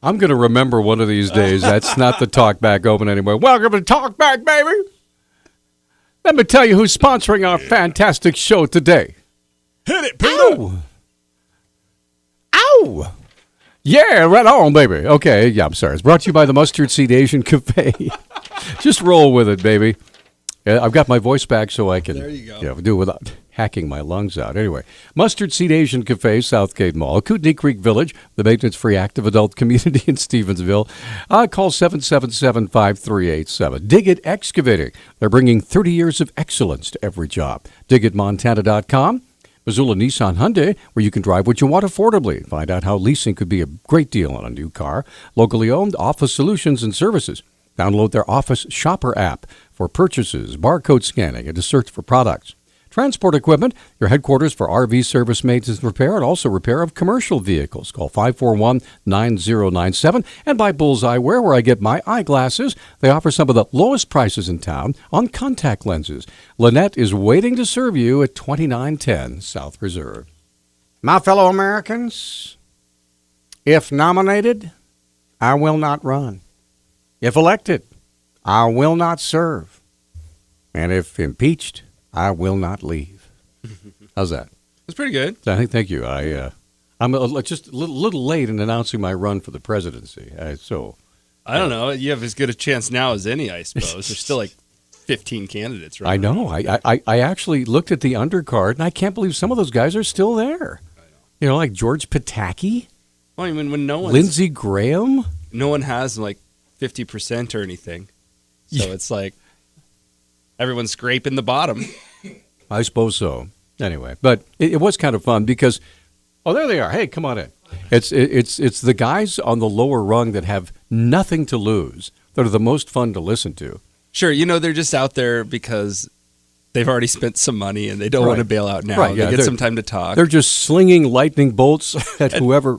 I'm going to remember one of these days. That's not the Talkback Open anymore. Welcome to Talkback, baby. Let me tell you who's sponsoring our fantastic show today. Hit it, Peter. Ow! Ow! Yeah, right on, baby. Okay, yeah, I'm sorry. It's brought to you by the Mustard Seed Asian Cafe. Just roll with it, baby. I've got my voice back so I can There you go. do it without hacking my lungs out. Anyway, Mustard Seed Asian Cafe, Southgate Mall, Kootenai Creek Village, the maintenance-free active adult community in Stevensville. Call 777-5387. Dig It Excavating. They're bringing 30 years of excellence to every job. DigItMontana.com. Missoula Nissan Hyundai, where you can drive what you want affordably. Find out how leasing could be a great deal on a new car. Locally owned Office Solutions and Services. Download their Office Shopper app for purchases, barcode scanning, and to search for products. Transport Equipment, your headquarters for RV service maintenance and repair, and also repair of commercial vehicles. Call 541-9097. And by Bullseye Wear, where I get my eyeglasses. They offer some of the lowest prices in town on contact lenses. Lynette is waiting to serve you at 2910 South Reserve. My fellow Americans, if nominated, I will not run. If elected, I will not serve. And if impeached, I will not leave. How's that? That's pretty good. Thank you. I'm just a little late in announcing my run for the presidency. I don't know. You have as good a chance now as any, I suppose. There's still like 15 candidates, right? I know. I actually looked at the undercard, and I can't believe some of those guys are still there. I know. You know, like George Pataki. Well, I mean, when Lindsey Graham. No one has like 50% or anything. So it's like everyone's scraping the bottom. I suppose so. Anyway, but it was kind of fun because, there they are. Hey, come on in. It's the guys on the lower rung that have nothing to lose that are the most fun to listen to. Sure, they're just out there because they've already spent some money and they don't want to bail out now. Right, yeah, they get some time to talk. They're just slinging lightning bolts at whoever.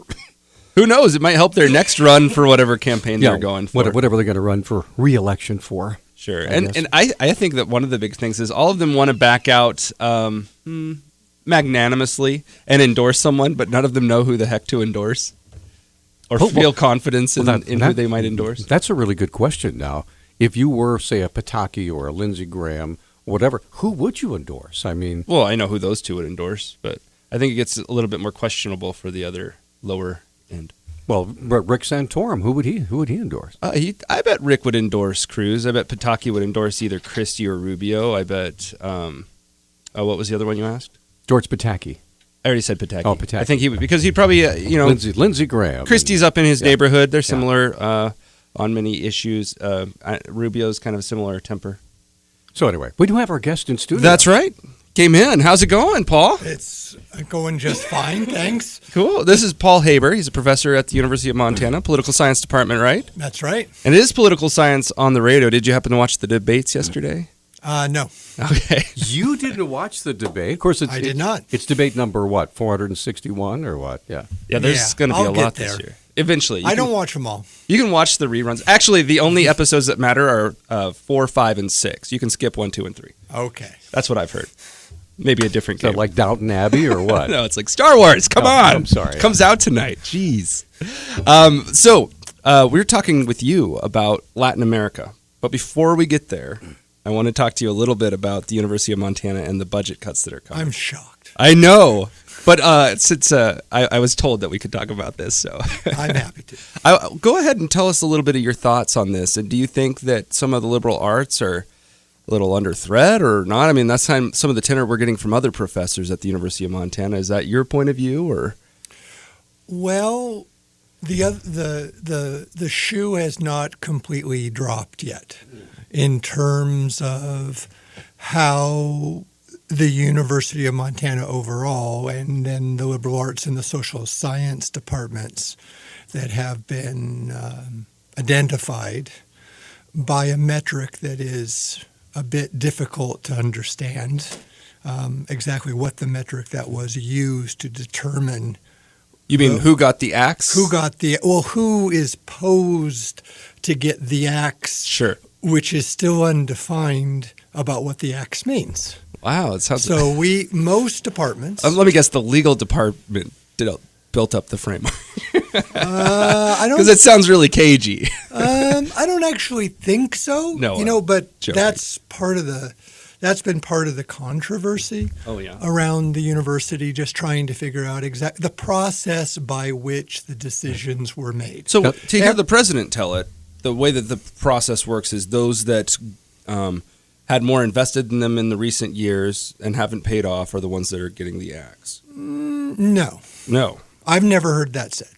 Who knows? It might help their next run for whatever campaign they're going for. Whatever they're going to run for re-election for. Sure. And I think that one of the big things is all of them want to back out magnanimously and endorse someone, but none of them know who the heck to endorse or feel confidence in who they might endorse. That's a really good question now. If you were, say, a Pataki or a Lindsey Graham, whatever, who would you endorse? I mean... Well, I know who those two would endorse, but I think it gets a little bit more questionable for the other lower end. Well, Rick Santorum, who would he endorse? I bet Rick would endorse Cruz. I bet Pataki would endorse either Christie or Rubio. I bet. What was the other one you asked? George Pataki. I already said Pataki. Oh, Pataki. I think he would because he'd probably Lindsey Graham. Christie's up in his neighborhood. They're similar on many issues. Rubio's kind of a similar temper. So anyway, we do have our guest in studio. That's right. Came in. How's it going, Paul? It's going just fine, thanks. Cool. This is Paul Haber. He's a professor at the University of Montana, political science department, right? That's right. And it is political science on the radio. Did you happen to watch the debates yesterday? No. Okay. You didn't watch the debate? Of course, I did not. It's debate number, 461 or what? Yeah. Yeah, there's going to be a lot this year. Eventually. I don't watch them all. You can watch the reruns. Actually, the only episodes that matter are 4, 5, and 6. You can skip 1, 2, and 3. Okay. That's what I've heard. Maybe a different game. Like Downton Abbey or what? No, it's like Star Wars. Come on. I'm sorry. Comes out tonight. Jeez. So we're talking with you about Latin America. But before we get there, I want to talk to you a little bit about the University of Montana and the budget cuts that are coming. I'm shocked. I know. But since I was told that we could talk about this, so I'm happy to. Go ahead and tell us a little bit of your thoughts on this. And do you think that some of the liberal arts are a little under threat or not? I mean, that's some of the tenor we're getting from other professors at the University of Montana. Is that your point of view, or? Well, the shoe has not completely dropped yet in terms of how the University of Montana overall, and then the liberal arts and the social science departments that have been identified by a metric that is a bit difficult to understand exactly what the metric that was used to determine. You mean who got the axe? Who is posed to get the axe? Sure. Which is still undefined about what the axe means. Wow, it sounds. So most departments. Let me guess. The legal department built up the framework? I don't. Because it sounds really cagey. I don't actually think so. No, but joking. that's been part of the controversy. Oh, yeah. Around the university, just trying to figure out the process by which the decisions were made. So to hear the president tell it, the way that the process works is those that had more invested in them in the recent years and haven't paid off are the ones that are getting the axe. No. I've never heard that said.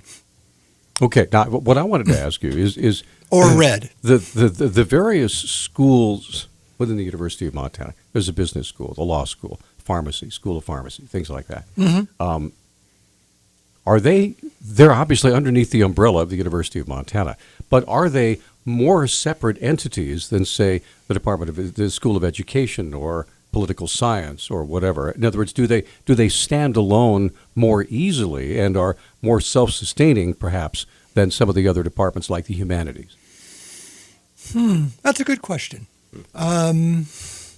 Okay, now what I wanted to ask you is or read the various schools within the University of Montana. There's a business school, the law school, pharmacy, school of pharmacy, things like that. Mm-hmm. They're obviously underneath the umbrella of the University of Montana, but are they more separate entities than, say, the School of Education or political science or whatever? In other words, do they stand alone more easily and are more self-sustaining, perhaps, than some of the other departments like the humanities? That's a good question. That's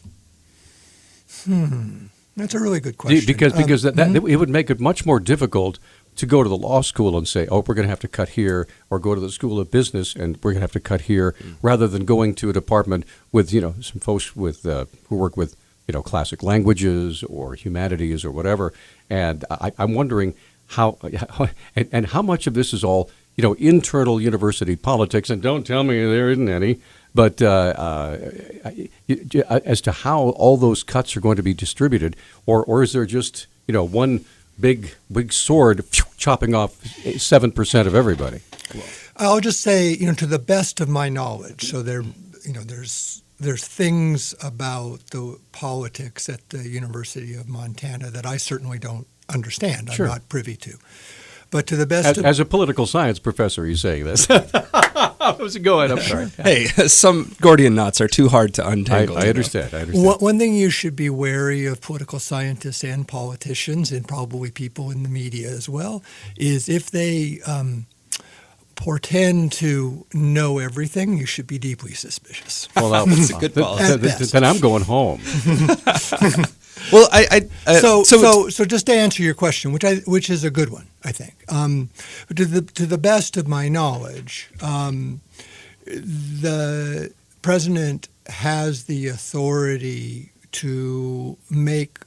a really good question. Because it would make it much more difficult to go to the law school and say, oh, we're going to have to cut here, or go to the School of Business and we're going to have to cut here, rather than going to a department with, some folks with who work with, classic languages or humanities or whatever. And I'm wondering how much of this is all, internal university politics, and don't tell me there isn't any, but as to how all those cuts are going to be distributed, or is there just, one big sword chopping off 7% of everybody? I'll just say, to the best of my knowledge, so there's things about the politics at the University of Montana that I certainly don't understand. Sure. I'm not privy to. But to the best as a political science professor, you're saying this. Go ahead. I'm sorry. Hey, some Gordian knots are too hard to untangle. I understand. One thing you should be wary of political scientists and politicians, and probably people in the media as well, is if they portend to know everything, you should be deeply suspicious. Well, that's a good policy. Then I'm going home. Well, so just to answer your question, which is a good one, I think. But to the best of my knowledge, the president has the authority to make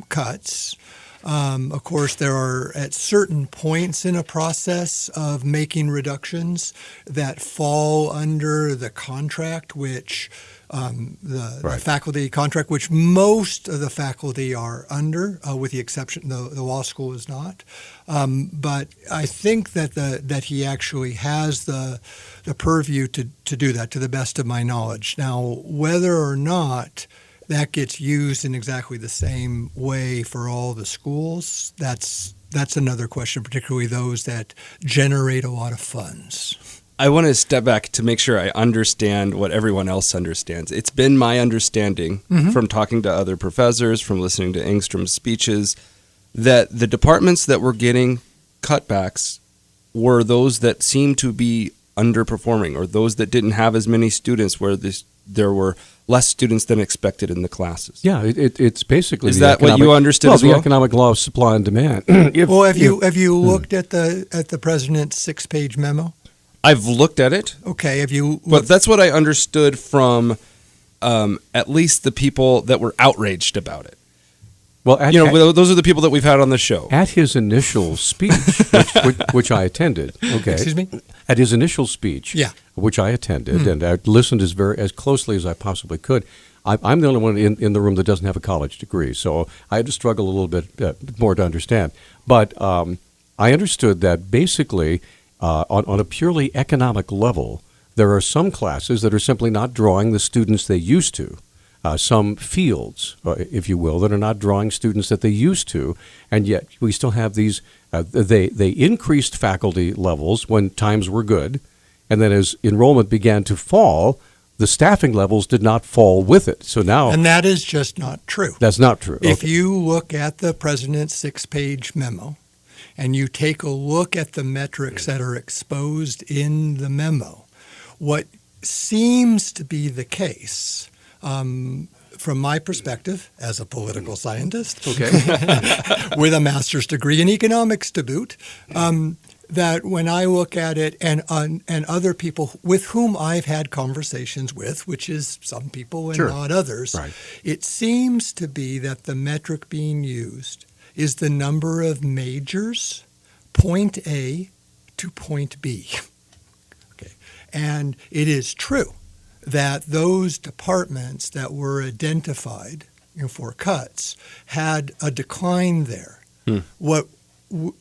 cuts. Of course, there are at certain points in a process of making reductions that fall under the contract, which the faculty contract, which most of the faculty are under, with the exception the law school is not. But I think that he actually has the purview to do that, to the best of my knowledge. Now, whether or not that gets used in exactly the same way for all the schools, that's another question, particularly those that generate a lot of funds. I want to step back to make sure I understand what everyone else understands. It's been my understanding from talking to other professors, from listening to Engstrom's speeches, that the departments that were getting cutbacks were those that seemed to be underperforming, or those that didn't have as many students, where there were less students than expected in the classes. Yeah, it's basically is that what you understood as well? The economic law of supply and demand. Have you looked at the president's 6-page memo? I've looked at it. Okay, have you? But that's what I understood from at least the people that were outraged about it. Well, those are the people that we've had on the show. At his initial speech, which I attended. Okay. Excuse me? At his initial speech, which I attended, and I listened as closely as I possibly could. I'm the only one in the room that doesn't have a college degree, so I had to struggle a little bit more to understand. But I understood that basically, on a purely economic level, there are some classes that are simply not drawing the students they used to. Some fields, if you will, that are not drawing students that they used to, and yet we still have these. They increased faculty levels when times were good, and then as enrollment began to fall, the staffing levels did not fall with it. So now, and that is just not true. That's not true. If you look at the president's 6-page memo, and you take a look at the metrics that are exposed in the memo, what seems to be the case. from my perspective as a political scientist, Okay. with a master's degree in economics to boot, that when I look at it and other people with whom I've had conversations with, which is some people and Sure. not others, Right. it seems to be that the metric being used is the number of majors, point A to point B. Okay. And it is true that those departments that were identified for cuts had a decline there. What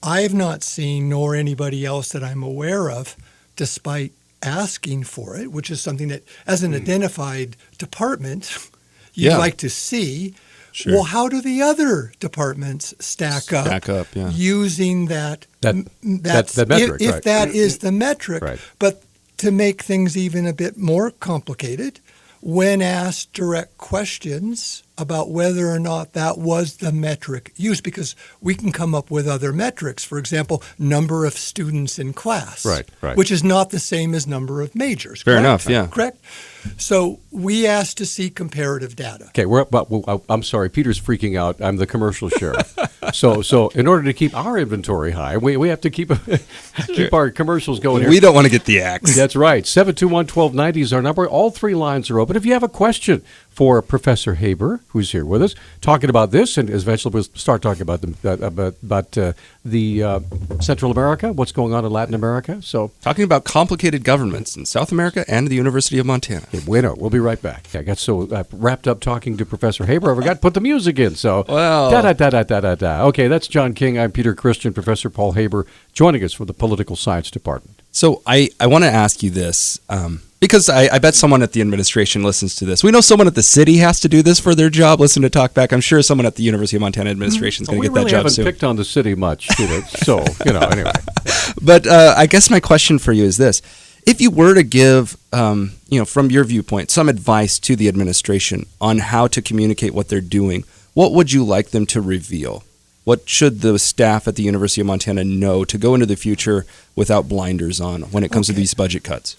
I have not seen, nor anybody else that I'm aware of, despite asking for it, which is something that, as an identified department, you'd Yeah. like to see. Sure. Well, how do the other departments stack up Yeah. using that That metric, if right. that is the metric. Right. But to make things even a bit more complicated, when asked direct questions about whether or not that was the metric used, because we can come up with other metrics. For example, number of students in class, Right. which is not the same as number of majors. Fair correct? enough, yeah. Correct? So we asked to see comparative data. Okay, I'm sorry, Peter's freaking out. I'm the commercial sheriff. So in order to keep our inventory high, we have to keep our commercials going here. We don't want to get the axe. That's right. 721-1290 is our number. All three lines are open. If you have a question for Professor Haber, who's here with us, talking about this, and eventually we'll start talking about the Central America, what's going on in Latin America. So, Talking about complicated governments in South America and the University of Montana. bueno, we'll be right back. I got so wrapped up talking to Professor Haber, I forgot to put the music in. So, Well. da-da-da-da-da-da. Okay, that's John King. I'm Peter Christian, Professor Paul Haber, joining us from the Political Science Department. So I want to ask you this, because I bet someone at the administration listens to this. We know someone at the city has to do this for their job, listen to Talkback. I'm sure someone at the University of Montana administration is going to get that We job really soon. haven't picked on the city much, so, anyway. But I guess my question for you is this. If you were to give, from your viewpoint, some advice to the administration on how to communicate what they're doing, what would you like them to reveal? What should the staff at the University of Montana know to go into the future without blinders on when it comes to these budget cuts?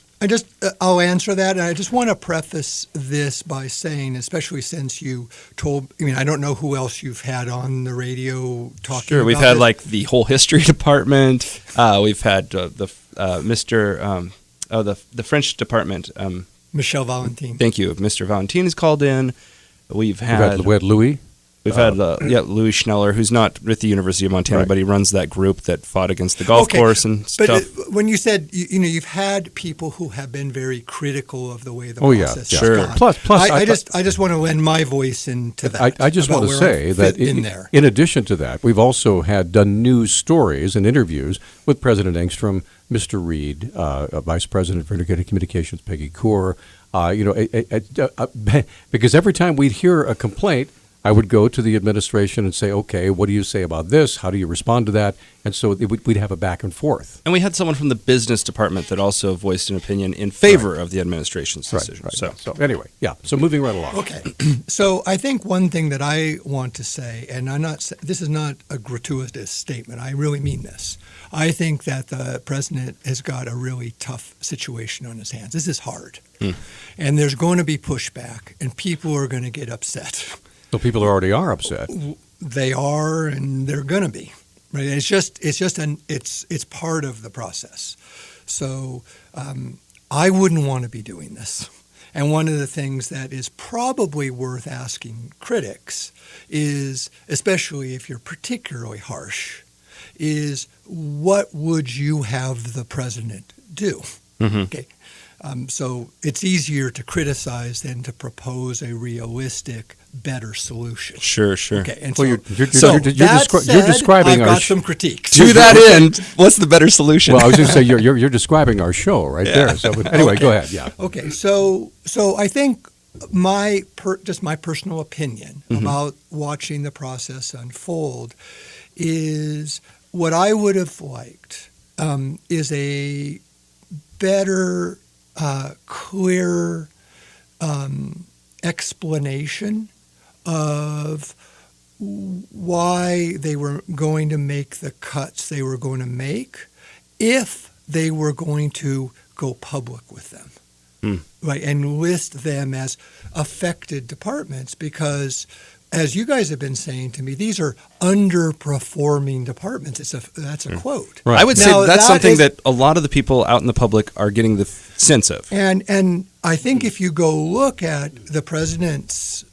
I'll answer that, and I just want to preface this by saying, especially since you I don't know who else you've had on the radio talking Sure, we've about had this. like the whole history department. We've had the French department. Michel Valentin. Thank you. Mr. Valentin is called in. We've We had Louis. We've had Louis Schneller, who's not with the University of Montana, Right. but he runs that group that fought against the golf Okay, course and But stuff. when you said, you've had people who have been very critical of the way the Oh, yeah, process yeah. has Sure. gone. Plus, I just want to lend my voice into that. I just about want to where I say that fit in there. in addition to that, we've also done news stories and interviews with President Engstrom, Mr. Reed, Vice President for Integrated Communications, Peggy Kaur. Because every time we'd hear a complaint, I would go to the administration and say, okay, what do you say about this? How do you respond to that? And so we'd have a back and forth. And we had someone from the business department that also voiced an opinion in favor of the administration's decision. Right. So Anyway, so moving right along. Okay, so I think one thing that I want to say, and this is not a gratuitous statement, I really mean this. I think that the president has got a really tough situation on his hands. This is hard. And there's going to be pushback, and people are going to get upset. So people already are upset. They are, and they're going to be. Right? It's part of the process. So I wouldn't want to be doing this. And one of the things that is probably worth asking critics is, especially if you're particularly harsh, is what would you have the president do? Okay. So it's easier to criticize than to propose a realistic, better solution. Sure. Okay, and Well, so you're that said, describing I've our got some critiques. To that end, what's the better solution? Well, I was going to say you're describing our show right there. So anyway, go ahead. Yeah. Okay, so I think my personal opinion about watching the process unfold is what I would have liked is a better, clear explanation of why they were going to make the cuts they were going to make if they were going to go public with them. right, and list them as affected departments because, as you guys have been saying to me, these are underperforming departments. That's a quote. Right. I would Now, say that's that something is- that a lot of the people out in the public are getting the sense of. And I think if you go look at the president's,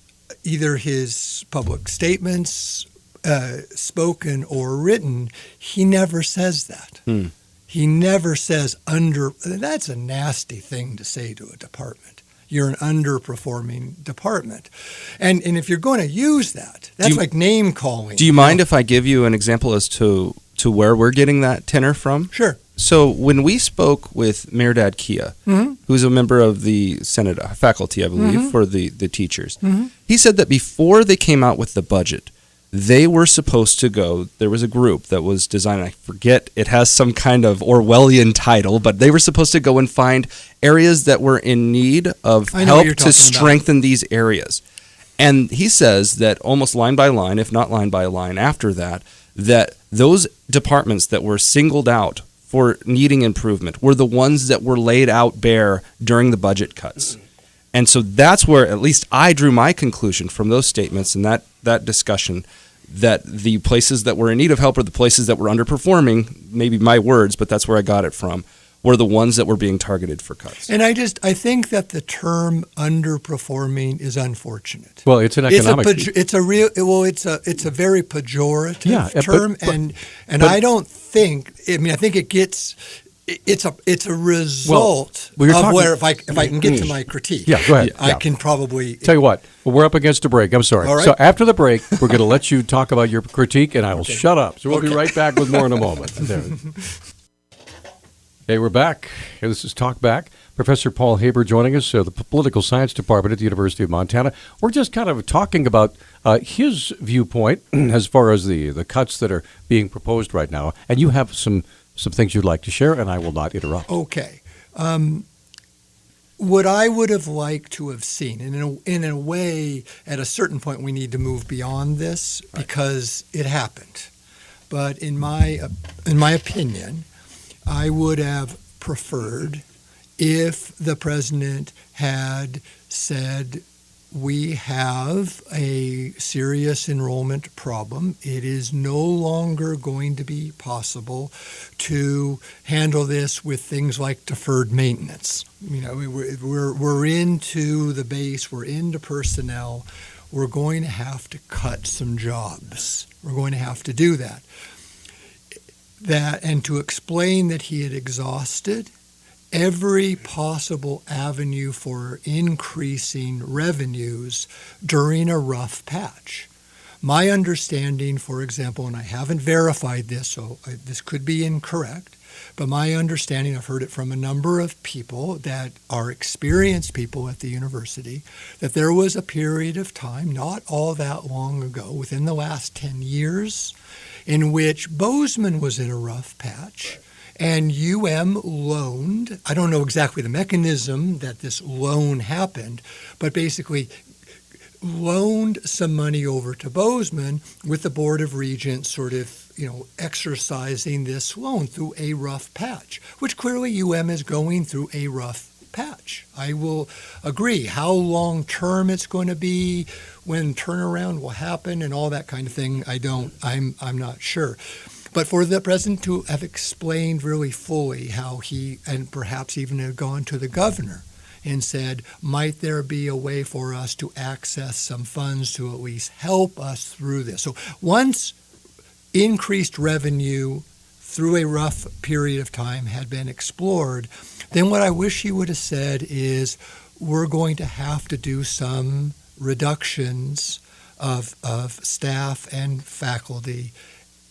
either his public statements, spoken or written, he never says that. He never says that's a nasty thing to say to a department. You're an underperforming department. And if you're going to use that, that's like name calling. Do you mind if I give you an example as to where we're getting that tenor from? Sure. So when we spoke with Mayor Dad Kia, who's a member of the Senate faculty, I believe, for the teachers, he said that before they came out with the budget, they were supposed to go, there was a group that was designed, I forget, it has some kind of Orwellian title, but they were supposed to go and find areas that were in need of help to strengthen these areas. And he says that almost line by line, if not line by line after that, that those departments that were singled out for needing improvement were the ones that were laid out bare during the budget cuts. And so that's where at least I drew my conclusion from those statements and that discussion, that the places that were in need of help or the places that were underperforming, maybe my words, but that's where I got it from, were the ones that were being targeted for cuts. And I think that the term underperforming is unfortunate. Well, it's an economic. It's a very pejorative term, and but I don't think. I mean, I think it gets. It's a result of where if I can get to my critique. Yeah, go ahead. I can probably tell you what. We're up against a break. I'm sorry. All right. So after the break, we're going to let you talk about your critique, and I will shut up. So we'll be right back with more in a moment. Hey, we're back. Hey, this is Talk Back. Professor Paul Haber joining us, the Political Science Department at the University of Montana. We're just kind of talking about his viewpoint as far as the cuts that are being proposed right now. And you have some things you'd like to share, and I will not interrupt. Okay. What I would have liked to have seen, and in a way, at a certain point, we need to move beyond this because it happened. But in my opinion, I would have preferred if the president had said, we have a serious enrollment problem. It is no longer going to be possible to handle this with things like deferred maintenance. You know, we're into the base, we're into personnel. We're going to have to cut some jobs. We're going to have to do that. And to explain that he had exhausted every possible avenue for increasing revenues during a rough patch. My understanding, for example, and I haven't verified this, so this could be incorrect, but my understanding, I've heard it from a number of people that are experienced people at the university, that there was a period of time, not all that long ago, within the last 10 years, in which Bozeman was in a rough patch. And loaned, I don't know exactly the mechanism that this loan happened, but basically loaned some money over to Bozeman with the Board of Regents sort of, exercising this loan through a rough patch, which clearly is going through a rough patch. I will agree. How long term it's going to be, when turnaround will happen and all that kind of thing, I'm not sure. But for the president to have explained really fully how he, and perhaps even have gone to the governor and said, might there be a way for us to access some funds to at least help us through this? So once increased revenue through a rough period of time had been explored, then what I wish he would have said is, we're going to have to do some reductions of staff and faculty,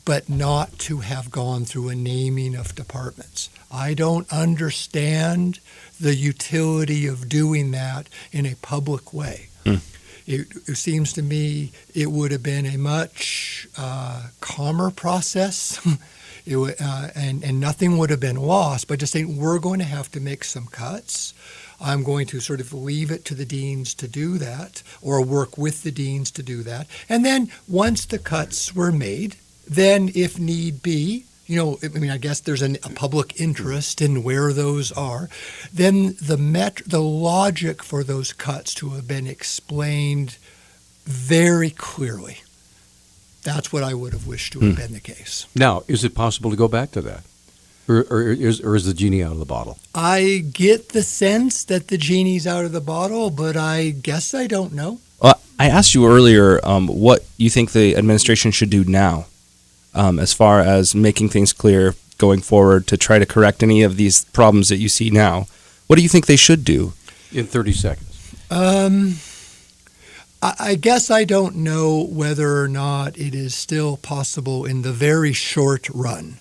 but not to have gone through a naming of departments. I don't understand the utility of doing that in a public way. It seems to me it would have been a much calmer process, and nothing would have been lost by just saying, we're going to have to make some cuts. I'm going to sort of leave it to the deans to do that, or work with the deans to do that. And then once the cuts were made, then if need be, I guess there's a public interest in where those are, then the logic for those cuts to have been explained very clearly. That's what I would have wished to have been the case. Now, is it possible to go back to that? Or is the genie out of the bottle? I get the sense that the genie's out of the bottle, but I guess I don't know. I asked you earlier what you think the administration should do now as far as making things clear going forward to try to correct any of these problems that you see now. What do you think they should do? In 30 seconds. I guess I don't know whether or not it is still possible in the very short run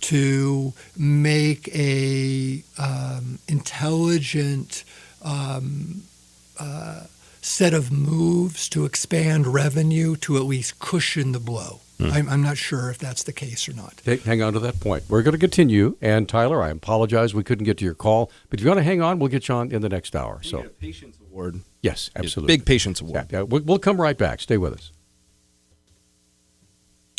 to make a intelligent set of moves to expand revenue to at least cushion the blow. I'm not sure if that's the case or not. Hang on to that point. We're going to continue. And Tyler, I apologize we couldn't get to your call. But if you want to hang on, we'll get you on in the next hour. You get a patience award. Yes, absolutely. Big patience award. Yeah, we'll come right back. Stay with us.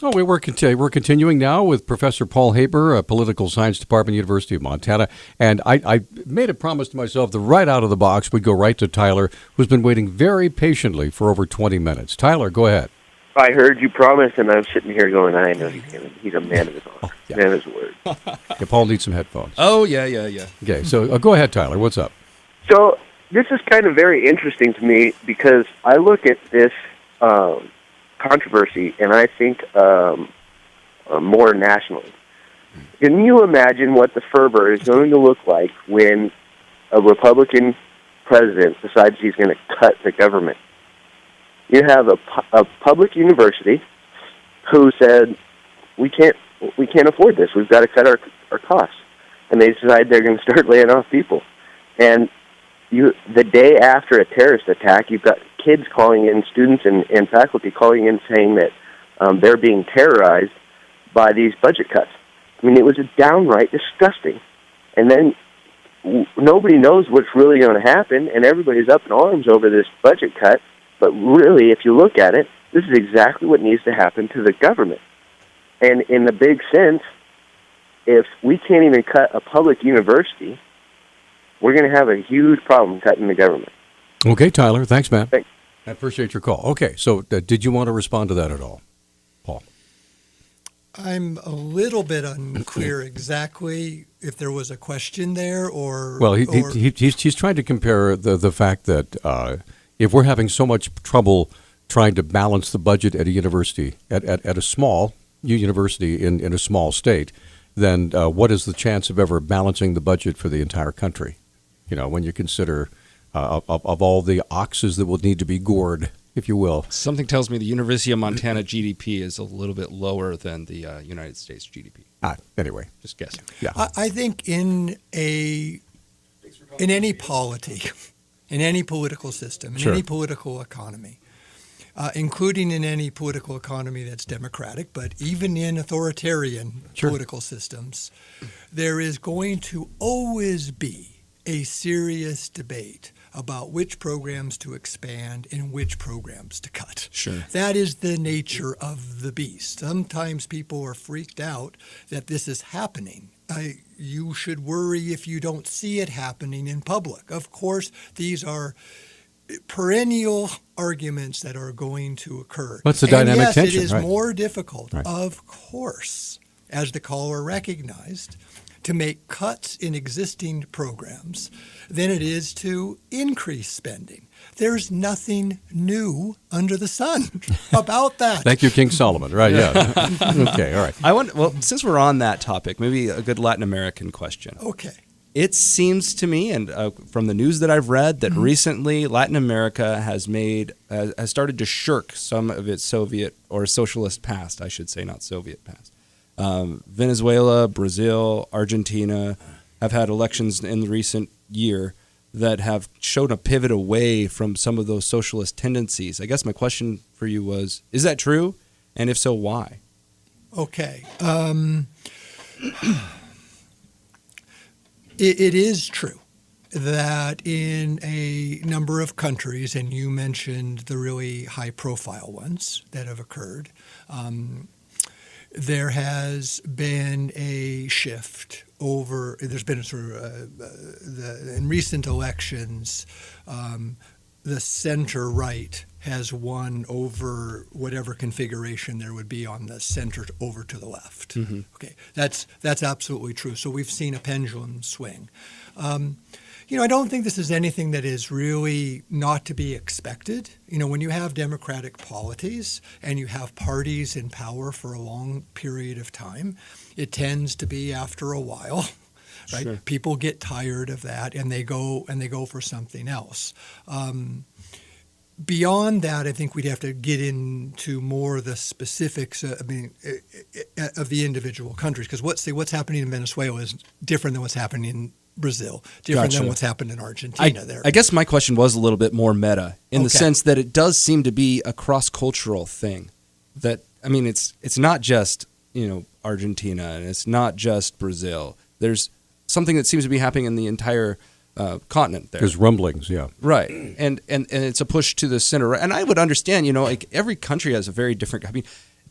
Oh, we're continuing now with Professor Paul Haber, Political Science Department, University of Montana. And I made a promise to myself that right out of the box we'd go right to Tyler, who's been waiting very patiently for over 20 minutes. Tyler, go ahead. I heard you promise, and I'm sitting here going, I know he's a man of his honor, man of his word. Yeah, Paul needs some headphones. Oh, yeah. Okay, so go ahead, Tyler. What's up? So this is kind of very interesting to me because I look at this controversy, and I think more nationally. Can you imagine what the fervor is going to look like when a Republican president decides he's going to cut the government? You have a public university who said, we can't afford this. We've got to cut our costs. And they decide they're going to start laying off people. And the day after a terrorist attack, you've got kids calling in, students and faculty calling in saying that they're being terrorized by these budget cuts. I mean, it was downright disgusting. And then nobody knows what's really going to happen, and everybody's up in arms over this budget cut. But really, if you look at it, this is exactly what needs to happen to the government. And in the big sense, if we can't even cut a public university, we're going to have a huge problem cutting the government. Okay, Tyler. Thanks, man. Thanks. I appreciate your call. Okay, so did you want to respond to that at all, Paul? I'm a little bit unclear exactly if there was a question there or... Well, he's trying to compare the fact that if we're having so much trouble trying to balance the budget at a university, at a small university in a small state, then what is the chance of ever balancing the budget for the entire country? When you consider of all the oxes that will need to be gored, if you will. Something tells me the University of Montana GDP is a little bit lower than the United States GDP. Anyway. Just guessing. Yeah. I think in any polity, in any political system, in any political economy, including in any political economy that's democratic, but even in authoritarian political systems, there is going to always be a serious debate about which programs to expand and which programs to cut. Sure. That is the nature of the beast. Sometimes people are freaked out that this is happening. You should worry if you don't see it happening in public. Of course, these are perennial arguments that are going to occur. What's the dynamic yes, tension? It is right. more difficult, Right. of course, as the caller recognized, to make cuts in existing programs than it is to increase spending. There's nothing new under the sun about that. Thank you, King Solomon. Right, yeah. Okay, all right. Well, since we're on that topic, maybe a good Latin American question. Okay. It seems to me, and from the news that I've read, that recently Latin America has started to shirk some of its Soviet or socialist past, I should say, not Soviet past. Venezuela, Brazil, Argentina have had elections in the recent year that have shown a pivot away from some of those socialist tendencies. I guess my question for you was, is that true? And if so, why? Okay. It is true that in a number of countries, and you mentioned the really high-profile ones that have occurred, there has been a shift over. There's been a sort of in recent elections, the center right has won over whatever configuration there would be on the center over to the left. Mm-hmm. Okay, that's absolutely true. So we've seen a pendulum swing. I don't think this is anything that is really not to be expected. When you have democratic polities and you have parties in power for a long period of time, it tends to be after a while, right? Sure. People get tired of that and they go for something else. Beyond that, I think we'd have to get into more of the specifics. Of the individual countries, because what's happening in Venezuela is different than what's happening in Brazil, different Gotcha. than what's happened in Argentina. I guess my question was a little bit more meta in the sense that it does seem to be a cross-cultural thing. That it's not just Argentina and it's not just Brazil. There's something that seems to be happening in the entire continent there. There's rumblings, yeah. Right. And it's a push to the center. And I would understand, every country has a very different,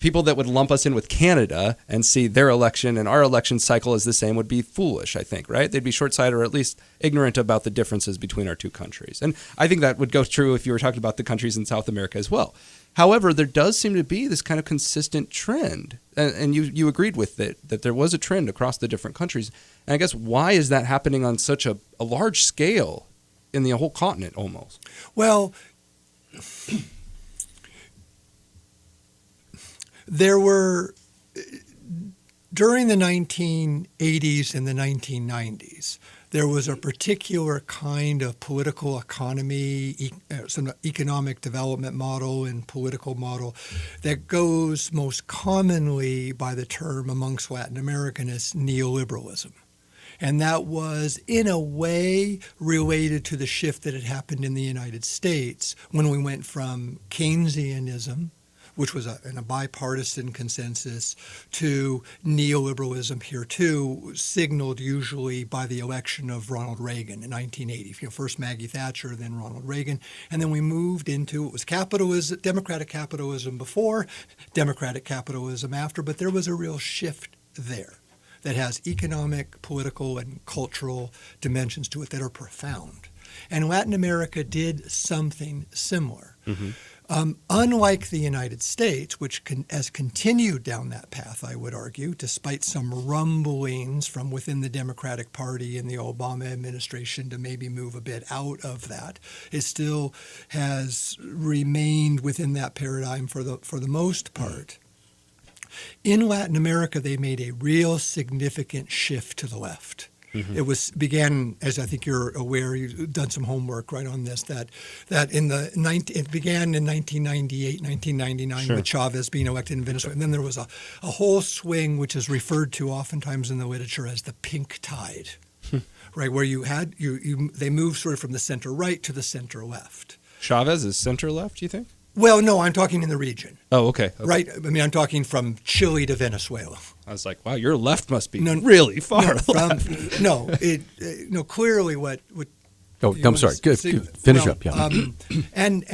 people that would lump us in with Canada and see their election and our election cycle as the same would be foolish, I think, right? They'd be short-sighted or at least ignorant about the differences between our two countries. And I think that would go true if you were talking about the countries in South America as well. However, there does seem to be this kind of consistent trend, and you agreed with it, that there was a trend across the different countries. And I guess why is that happening on such a large scale in the whole continent almost? Well, there were, during the 1980s and the 1990s, there was a particular kind of political economy, some economic development model and political model that goes most commonly by the term amongst Latin Americans neoliberalism. And that was, in a way, related to the shift that had happened in the United States when we went from Keynesianism, which was in a bipartisan consensus, to neoliberalism here too, signaled usually by the election of Ronald Reagan in 1980. First Maggie Thatcher, then Ronald Reagan. And then we moved into, it was capitalism, democratic capitalism before, democratic capitalism after, but there was a real shift there that has economic, political, and cultural dimensions to it that are profound. And Latin America did something similar. Mm-hmm. Unlike the United States, which has continued down that path, I would argue, despite some rumblings from within the Democratic Party and the Obama administration to maybe move a bit out of that, it still has remained within that paradigm for the most part. In Latin America, they made a real significant shift to the left. Mm-hmm. It began, as I think you're aware, you've done some homework right on this, that it began in 1998, 1999 Sure. with Chavez being elected in Venezuela. And then there was a whole swing, which is referred to oftentimes in the literature as the pink tide, right, where they moved sort of from the center right to the center left. Chavez is center left, you think? Well, no, I'm talking in the region. Oh, okay. Right? I'm talking from Chile to Venezuela. I was like, wow, your left must be really far left. Clearly what Oh, I'm sorry. Finish up. Yeah. And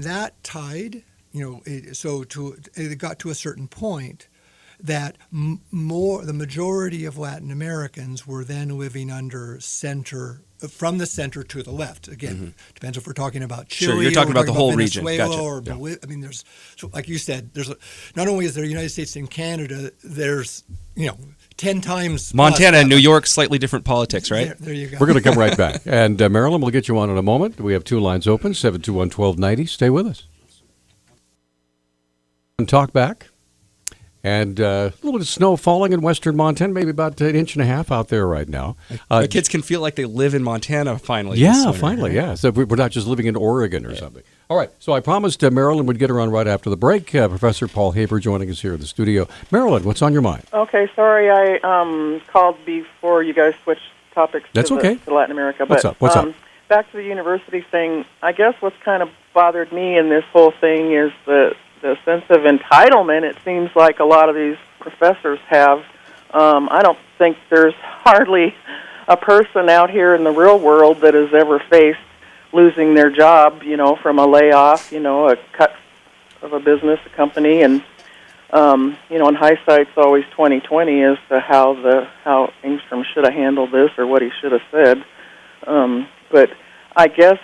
that tide, it got to a certain point that the majority of Latin Americans were then living under from the center to the left. Again, depends if we're talking about Chile. Sure, you're talking about the whole region. Venezuela Gotcha. or Bolivia. I mean, like you said, not only is there the United States and Canada, there's 10 times Montana and New York, slightly different politics, right? There you go. We're going to come right back. And Marilyn, we'll get you on in a moment. We have two lines open, 721-1290. Stay with us. Talk back. And a little bit of snow falling in western Montana, maybe about an inch and a half out there right now. The kids can feel like they live in Montana finally. Yeah, finally, yeah. So we're not just living in Oregon or something. All right, so I promised Marilyn would get her on right after the break. Professor Paul Haber joining us here in the studio. Marilyn, what's on your mind? Okay, sorry I called before you guys switched topics to Latin America. What's up? Back to the university thing, I guess what's kind of bothered me in this whole thing is the sense of entitlement it seems like a lot of these professors have. I don't think there's hardly a person out here in the real world that has ever faced losing their job, from a layoff, a cut of a business, a company, and In hindsight's always 20/20 as to how Engstrom should have handled this or what he should have said. But I guess,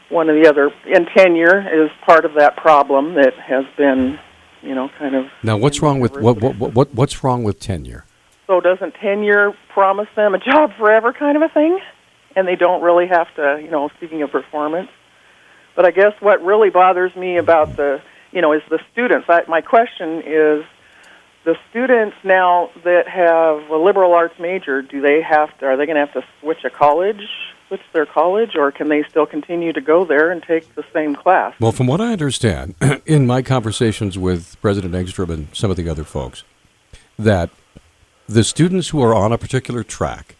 one of the other, and tenure is part of that problem that has been, kind of. Now, what's wrong with what's wrong with tenure? So doesn't tenure promise them a job forever, kind of a thing, and they don't really have to, speaking of performance. But I guess what really bothers me about is the students. My question is, the students now that have a liberal arts major, are they going to have to switch their college, or can they still continue to go there and take the same class? Well, from what I understand, in my conversations with President Engstrom and some of the other folks, that the students who are on a particular track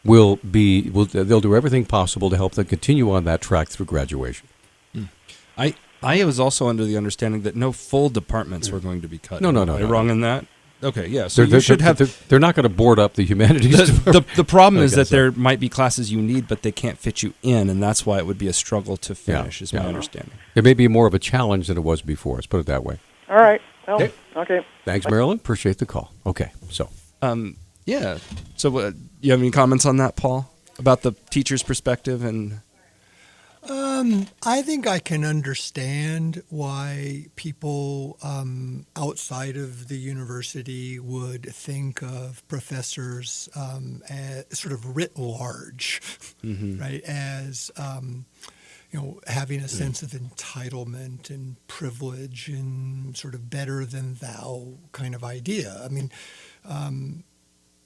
they'll do everything possible to help them continue on that track through graduation. I was also under the understanding that no full departments were going to be cut. No. Am I wrong in that? Okay, yeah. So you should have. They're not going to board up the humanities. The problem is that there might be classes you need, but they can't fit you in, and that's why it would be a struggle to finish. Is my understanding. It may be more of a challenge than it was before. Let's put it that way. All right. Well, okay. Thanks, Marilyn. Appreciate the call. Okay, so. Yeah. So, you have any comments on that, Paul, about the teacher's perspective and? I think I can understand why people outside of the university would think of professors as sort of writ large, right? As having a sense of entitlement and privilege and sort of better than thou kind of idea. I mean,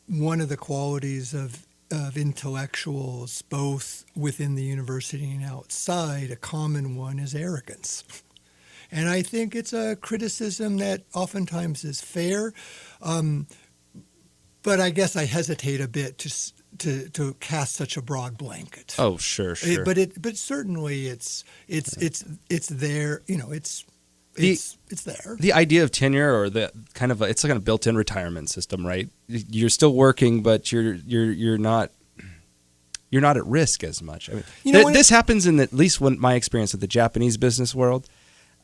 one of the qualities of intellectuals, both within the university and outside, a common one is arrogance. And I think it's a criticism that oftentimes is fair, but I guess I hesitate a bit to cast such a broad blanket. Oh, sure. But certainly it's there. It's there. The idea of tenure, or the kind of it's like a built-in retirement system, right? You're still working, but you're not at risk as much. I mean, this happens in at least my experience with the Japanese business world.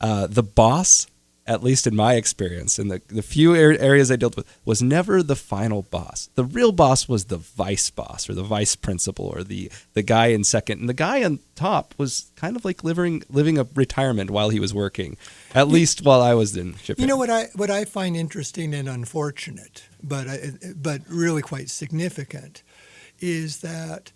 The boss, at least in my experience, in the few areas I dealt with, was never the final boss. The real boss was the vice boss, or the vice principal, or the guy in second. And the guy on top was kind of like living a retirement while he was working, at least while I was in Japan. What I find interesting and unfortunate, but really quite significant, is that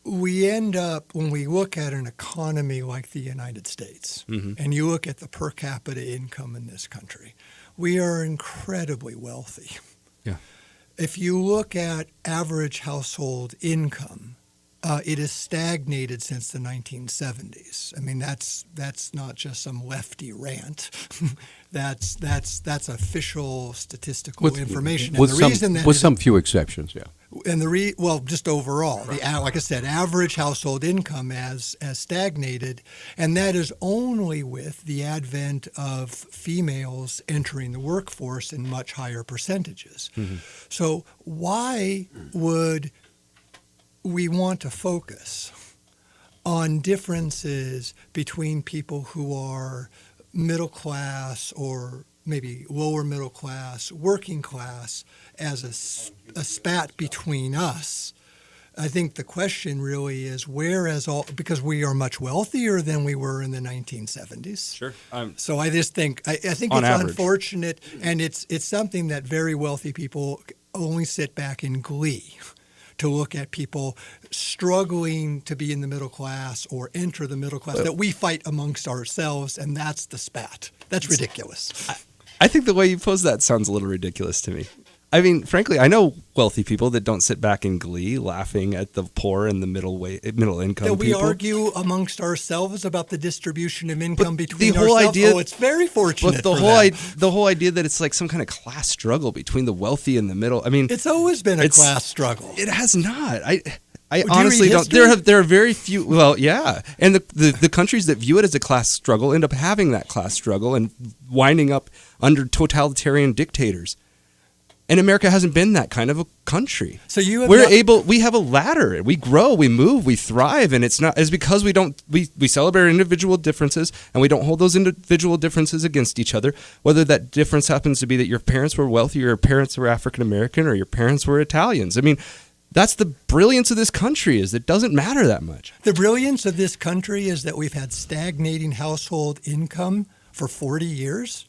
we end up, when we look at an economy like the United States, and you look at the per capita income in this country, we are incredibly wealthy. Yeah. If you look at average household income, it has stagnated since the 1970s. I mean, that's not just some lefty rant. that's official statistical information. With some few exceptions, yeah. And just overall, like I said, average household income has stagnated, and that is only with the advent of females entering the workforce in much higher percentages. So why would we want to focus on differences between people who are middle class or maybe lower middle class, working class, as a spat between us? I think the question really is because we are much wealthier than we were in the 1970s. Sure. So I just think I think it's average. Unfortunate, and it's something that very wealthy people only sit back in glee to look at people struggling to be in the middle class or enter the middle class, that we fight amongst ourselves, and that's the spat. That's ridiculous. I think the way you pose that sounds a little ridiculous to me. I mean, frankly, I know wealthy people that don't sit back in glee laughing at the poor and the middle income that we people. argue amongst ourselves about the distribution of income between the whole ourselves. Idea, it's very fortunate. But the whole idea that it's like some kind of class struggle between the wealthy and the middle. I mean, it's always been a class struggle. It has not. I honestly don't. There are very few. Well, yeah, and the countries that view it as a class struggle end up having that class struggle and winding up under totalitarian dictators. And America hasn't been that kind of a country. So you have we have a ladder. We grow, we move, we thrive, and it's because we celebrate individual differences, and we don't hold those individual differences against each other. Whether that difference happens to be that your parents were wealthy, or your parents were African American, or your parents were Italians. I mean, that's the brilliance of this country, is it doesn't matter that much. The brilliance of this country is that we've had stagnating household income for 40 years.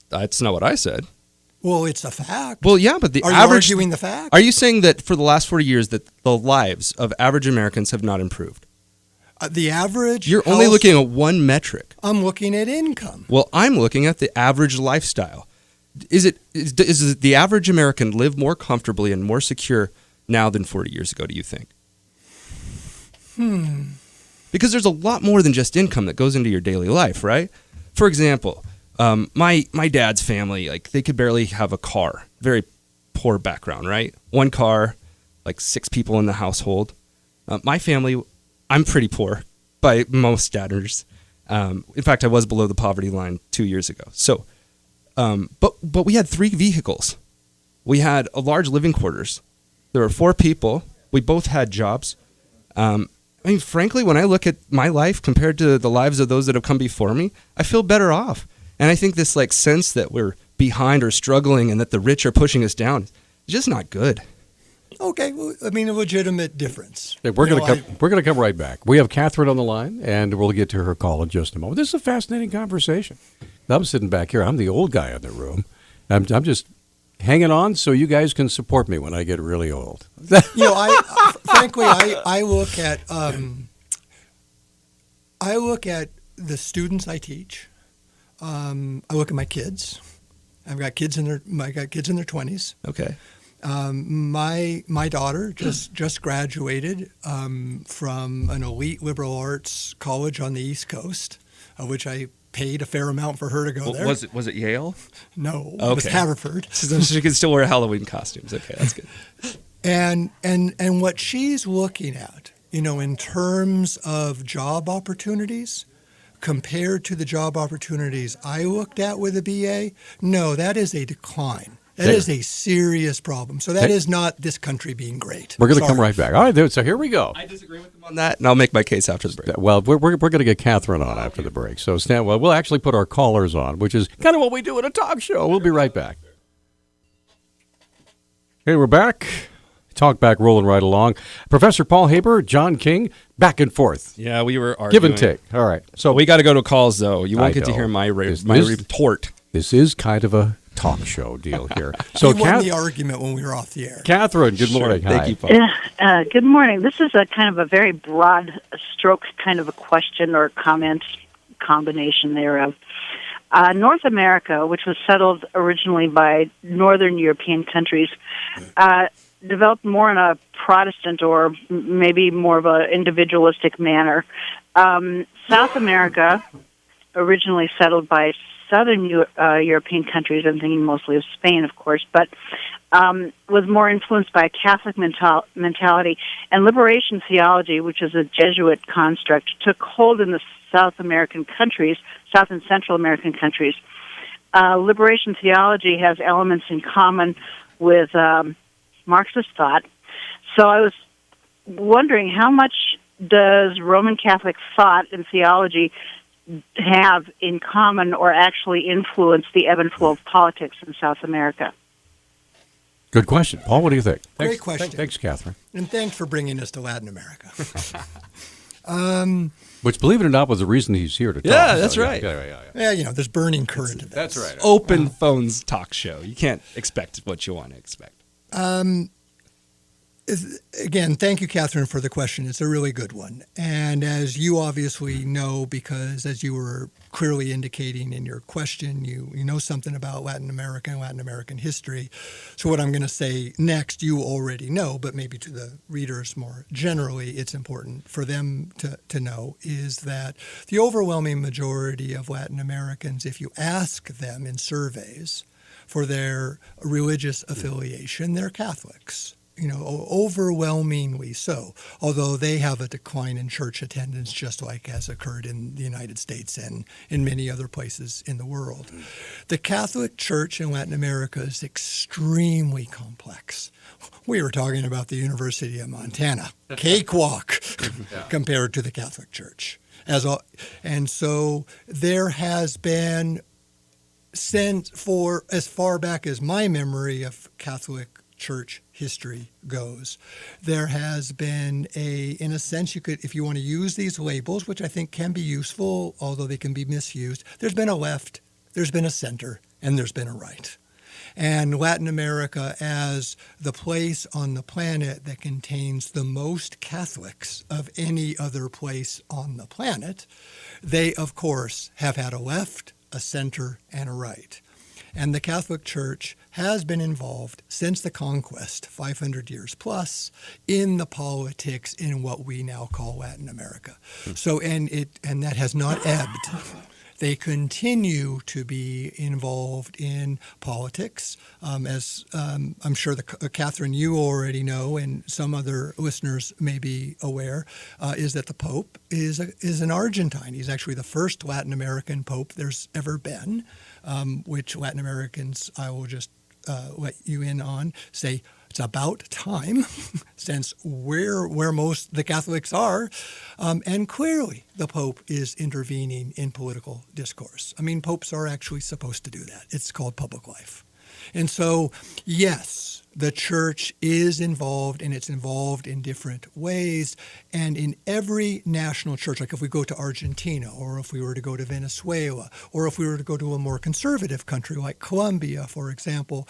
That's not what I said. Well, it's a fact. Well, yeah, but Are you arguing the fact? Are you saying that for the last 40 years that the lives of average Americans have not improved? The average. You're only looking at one metric. I'm looking at income. Well, I'm looking at the average lifestyle. Is the average American live more comfortably and more secure now than 40 years ago, do you think? Because there's a lot more than just income that goes into your daily life, right? For example, my dad's family, like, they could barely have a car. Very poor background, right? One car, like 6 people in the household. My family, I'm pretty poor by most standards. In fact, I was below the poverty line 2 years ago. So, but we had 3 vehicles. We had a large living quarters. There were 4 people. We both had jobs. I mean, frankly, when I look at my life compared to the lives of those that have come before me, I feel better off. And I think this sense that we're behind or struggling and that the rich are pushing us down is just not good. Okay, well, I mean, a legitimate difference. Yeah, we're going to come right back. We have Catherine on the line, and we'll get to her call in just a moment. This is a fascinating conversation. I'm sitting back here. I'm the old guy in the room. I'm just hanging on so you guys can support me when I get really old. Frankly, I look at the students I teach. I look at my kids. I've got kids in their 20s. Okay. My daughter just graduated from an elite liberal arts college on the East Coast, of which I paid a fair amount for her to go there. Was it Yale? No, okay. It was Haverford. So she can still wear Halloween costumes. Okay, that's good. And what she's looking at, in terms of job opportunities, compared to the job opportunities I looked at with a BA, no, that is a decline. That is a serious problem. So that is not this country being great. We're going to come right back. All right, so here we go. I disagree with them on that, and I'll make my case after the break. Well, we're going to get Catherine on after the break. So we'll actually put our callers on, which is kind of what we do in a talk show. We'll be right back. Hey, we're back. Talk back, rolling right along. Professor Paul Haber, John King, back and forth. Yeah, we were arguing. Give and take. All right. So we got to go to calls, though. You won't get to hear my retort. This is kind of a talk show deal here. So we won the argument when we were off the air. Catherine, good morning. Thank you, Paul. Good morning. This is a kind of a very broad stroke kind of a question or comment combination thereof. North America, which was settled originally by northern European countries, developed more in a Protestant or maybe more of an individualistic manner. South America, originally settled by southern European countries, I'm thinking mostly of Spain, of course, but was more influenced by a Catholic mentality. And liberation theology, which is a Jesuit construct, took hold in the South American countries, South and Central American countries. Liberation theology has elements in common with Marxist thought. So I was wondering, how much does Roman Catholic thought and theology have in common or actually influence the ebb and flow of politics in South America? Good question. Paul, what do you think? Great question. Thanks, Catherine. And thanks for bringing us to Latin America. Which, believe it or not, was the reason he's here to talk. Yeah, that's right. Yeah, there's burning current events. That's right. Open phones talk show. You can't expect what you want to expect. Again, thank you, Catherine, for the question. It's a really good one. And as you obviously know, because as you were clearly indicating in your question, you know something about Latin America and Latin American history. So what I'm going to say next, you already know, but maybe to the readers more generally, it's important for them to know, is that the overwhelming majority of Latin Americans, if you ask them in surveys for their religious affiliation, they're Catholics. overwhelmingly so, although they have a decline in church attendance just like has occurred in the United States and in many other places in the world. The Catholic Church in Latin America is extremely complex. We were talking about the University of Montana, cakewalk compared to the Catholic Church. And so there has been, for as far back as my memory of Catholic Church history goes, there has been in a sense, you could, if you want to use these labels, which I think can be useful, although they can be misused, there's been a left, there's been a center, and there's been a right. And Latin America as the place on the planet that contains the most Catholics of any other place on the planet, they, of course, have had a left, a center, and a right. And the Catholic Church has been involved since the conquest, 500 years plus, in the politics in what we now call Latin America. So, and that has not ebbed. They continue to be involved in politics, as I'm sure Catherine, you already know, and some other listeners may be aware, is that the Pope is an Argentine. He's actually the first Latin American Pope there's ever been, which Latin Americans, I will just let you in on, say, it's about time, since where most the Catholics are, and clearly the Pope is intervening in political discourse. I mean, popes are actually supposed to do that. It's called public life. And so, yes, the church is involved, and it's involved in different ways. And in every national church, like if we go to Argentina, or if we were to go to Venezuela, or if we were to go to a more conservative country like Colombia, for example,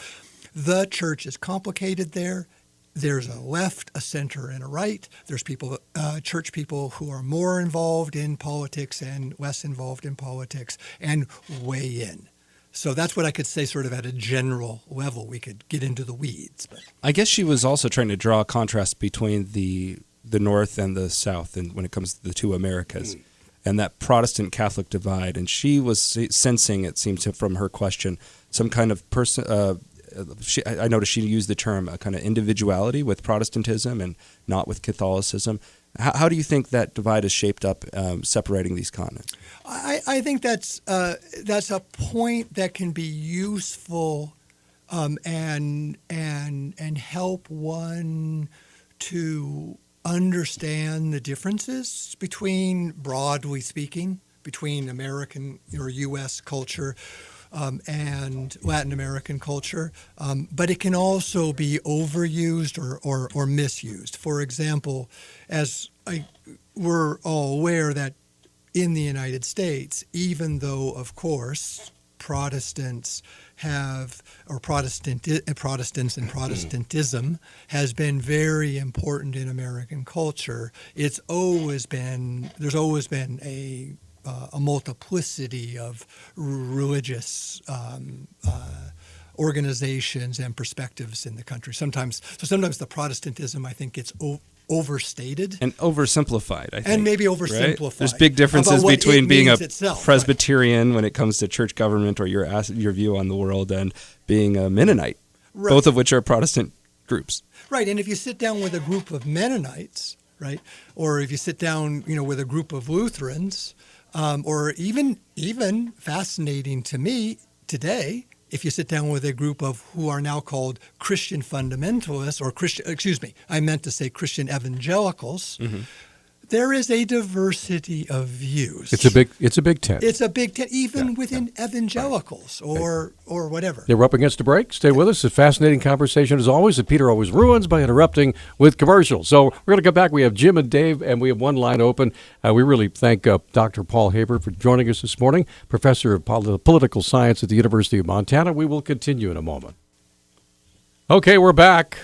the church is complicated there. There's a left, a center, and a right. There's church people who are more involved in politics and less involved in politics, and weigh in. So that's what I could say sort of at a general level. We could get into the weeds. But I guess she was also trying to draw a contrast between the North and the South, and when it comes to the two Americas, and that Protestant-Catholic divide. And she was sensing, it seems from her question, some kind of I noticed she used the term kind of individuality with Protestantism and not with Catholicism. How do you think that divide is shaped up, separating these continents? I think that's a point that can be useful and help one to understand the differences between, broadly speaking, between American or U.S. culture and Latin American culture, but it can also be overused or misused. For example, as we're all aware that in the United States, even though, of course, Protestants Protestants and Protestantism has been very important in American culture, there's always been a multiplicity of religious organizations and perspectives in the country. Sometimes the Protestantism, I think, gets overstated and oversimplified, I think. And maybe oversimplified. Right? There's big differences between being a itself, Presbyterian, right, when it comes to church government or your view on the world, and being a Mennonite, right, both of which are Protestant groups. Right, and if you sit down with a group of Mennonites, right, or if you sit down, with a group of Lutherans, or even fascinating to me today, if you sit down with a group of who are now called Christian fundamentalists, or Christian evangelicals, there is a diversity of views. It's a big tent. It's a big tent, even within evangelicals or whatever. Yeah, we're up against a break. Stay with us. A fascinating conversation as always that Peter always ruins by interrupting with commercials. So we're going to come back. We have Jim and Dave, and we have one line open. We really thank Dr. Paul Haber for joining us this morning, professor of political science at the University of Montana. We will continue in a moment. Okay, we're back.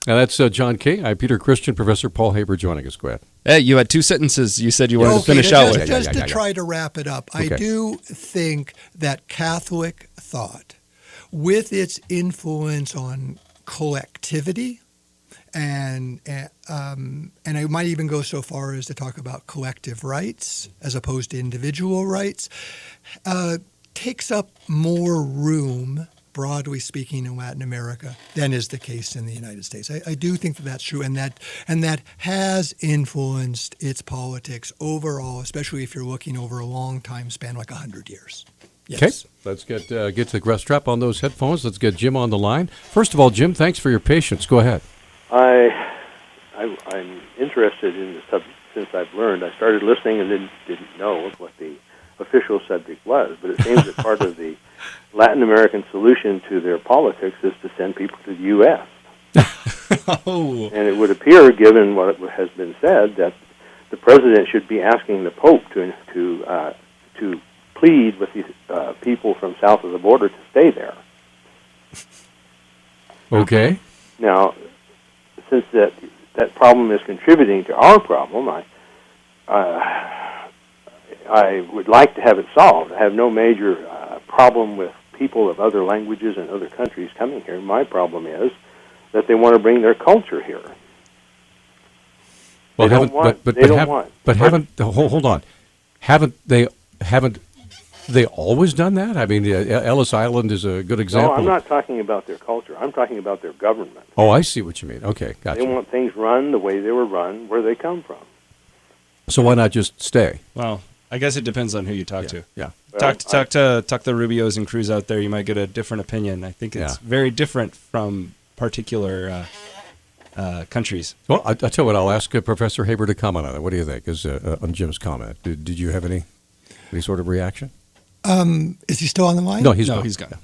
Now that's John Kay. I'm Peter Christian, Professor Paul Haber joining us. Go ahead. Hey, you had two sentences you said you wanted to finish out with. Just to try to wrap it up, okay. I do think that Catholic thought, with its influence on collectivity, and I might even go so far as to talk about collective rights as opposed to individual rights, takes up more room broadly speaking, in Latin America than is the case in the United States. I do think that that's true, and that has influenced its politics overall, especially if you're looking over a long time span, like 100 years. Yes. Okay, let's get to the strap on those headphones. Let's get Jim on the line. First of all, Jim, thanks for your patience. Go ahead. I'm interested in the subject since I've learned. I started listening and didn't know what the official subject was, but it seems that part of the Latin American solution to their politics is to send people to the U.S. Oh. And it would appear, given what has been said, that the president should be asking the Pope to plead with these people from south of the border to stay there. Okay. Now, since that problem is contributing to our problem, I would like to have it solved. I have no major problem with people of other languages and other countries coming here. My problem is that they want to bring their culture here. Well, Hold on. Haven't they always done that? I mean, Ellis Island is a good example. No, I'm not talking about their culture. I'm talking about their government. Oh, I see what you mean. Okay, gotcha. They want things run the way they were run, where they come from. So why not just stay? Well, I guess it depends on who you talk to. Yeah. Talk to the Rubios and Cruz out there. You might get a different opinion. I think it's very different from particular countries. Well, I tell you what. I'll ask Professor Haber to comment on it. What do you think? On Jim's comment, did you have any sort of reaction? Is he still on the line? No, he's gone.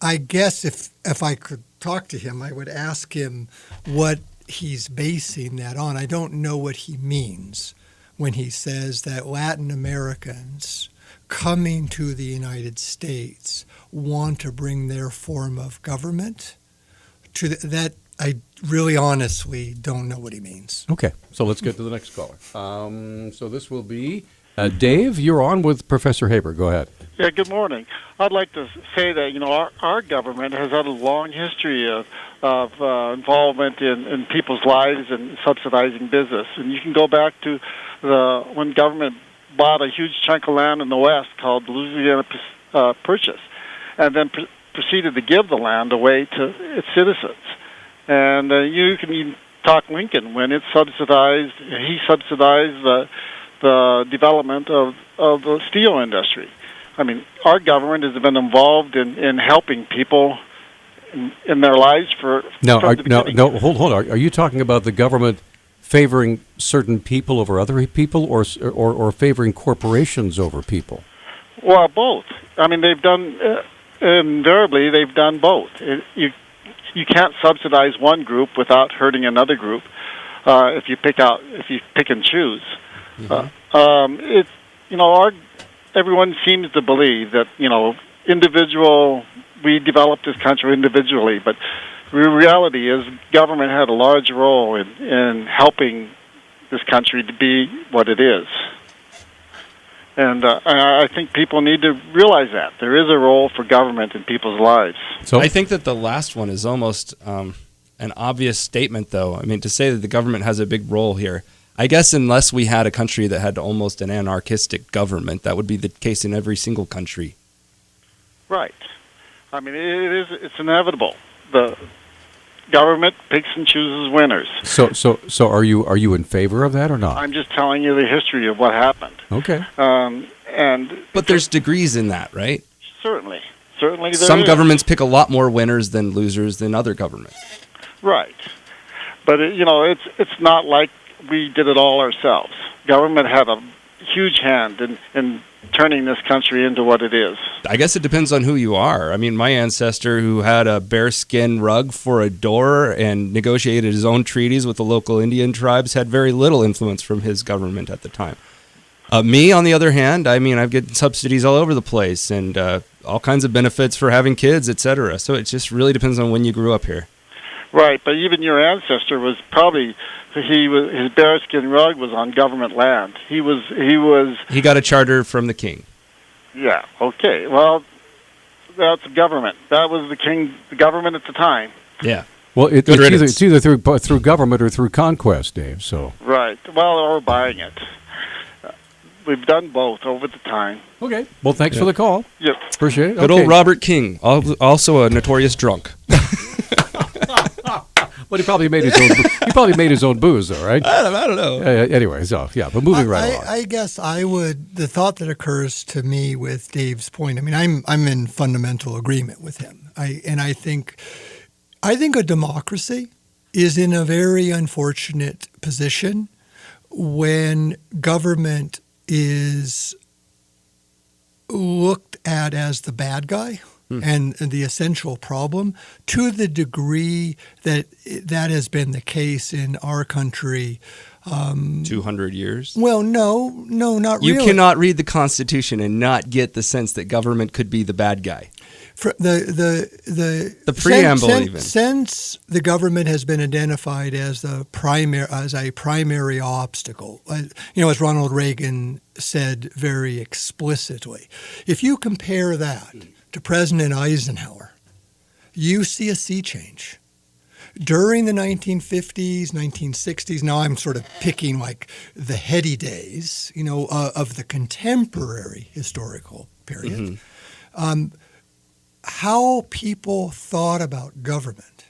I guess if I could talk to him, I would ask him what he's basing that on. I don't know what he means when he says that Latin Americans coming to the United States want to bring their form of government to that. I really honestly don't know what he means. Okay, so let's get to the next caller. So this will be Dave. You're on with Professor Haber. Go ahead. Yeah, good morning. I'd like to say that, our government has had a long history of involvement in people's lives and subsidizing business. And you can go back to when government bought a huge chunk of land in the West called the Louisiana Purchase, and then proceeded to give the land away to its citizens. And you can even talk Lincoln when he subsidized the development of the steel industry. I mean, our government has been involved in helping people in their lives from the beginning. No, hold on. Are you talking about the government favoring certain people over other people, or favoring corporations over people? Well, both. I mean, they've done invariably. They've done both. You can't subsidize one group without hurting another group if you pick and choose. Mm-hmm. Everyone seems to believe that we developed this country individually, but the reality is government had a large role in helping this country to be what it is. And I think people need to realize that there is a role for government in people's lives. So I think that the last one is almost an obvious statement, though. I mean, to say that the government has a big role here, I guess unless we had a country that had almost an anarchistic government, that would be the case in every single country. Right. I mean, it's inevitable. The government picks and chooses winners. So are you in favor of that or not? I'm just telling you the history of what happened. Okay. But there's degrees in that, right? Certainly there Some is. governments pick a lot more winners than losers than other governments. Right. But it's not like we did it all ourselves. Government had a huge hand in turning this country into what it is. I guess it depends on who you are. I mean, my ancestor, who had a bearskin rug for a door and negotiated his own treaties with the local Indian tribes, had very little influence from his government at the time. Me, on the other hand, I mean, I've gotten subsidies all over the place and all kinds of benefits for having kids, etc. So it just really depends on when you grew up here. Right, but even your ancestor was probably his bearskin rug was on government land. He got a charter from the king. Yeah. Okay. Well, that's government. That was the government at the time. Yeah. Well, it's either through government or through conquest, Dave. So. Right. Well, or buying it. we've done both over the time. Okay. Well, thanks for the call. Yep. Appreciate it. Good old Robert King, also a notorious drunk. But he probably made his own. He probably made his own booze, though, right? I don't know. Anyway, so yeah, but moving right along. I guess I would. The thought that occurs to me with Dave's point. I mean, I'm in fundamental agreement with him. I think a democracy is in a very unfortunate position when government is looked at as the bad guy. And the essential problem, to the degree that that has been the case in our country. 200 years? Well, no, not really. You cannot read the Constitution and not get the sense that government could be the bad guy. For the preamble even. Since the government has been identified as a primary obstacle, as Ronald Reagan said very explicitly, if you compare that to President Eisenhower, you see a sea change. During the 1950s, 1960s, now I'm sort of picking like the heady days, of the contemporary historical period, how people thought about government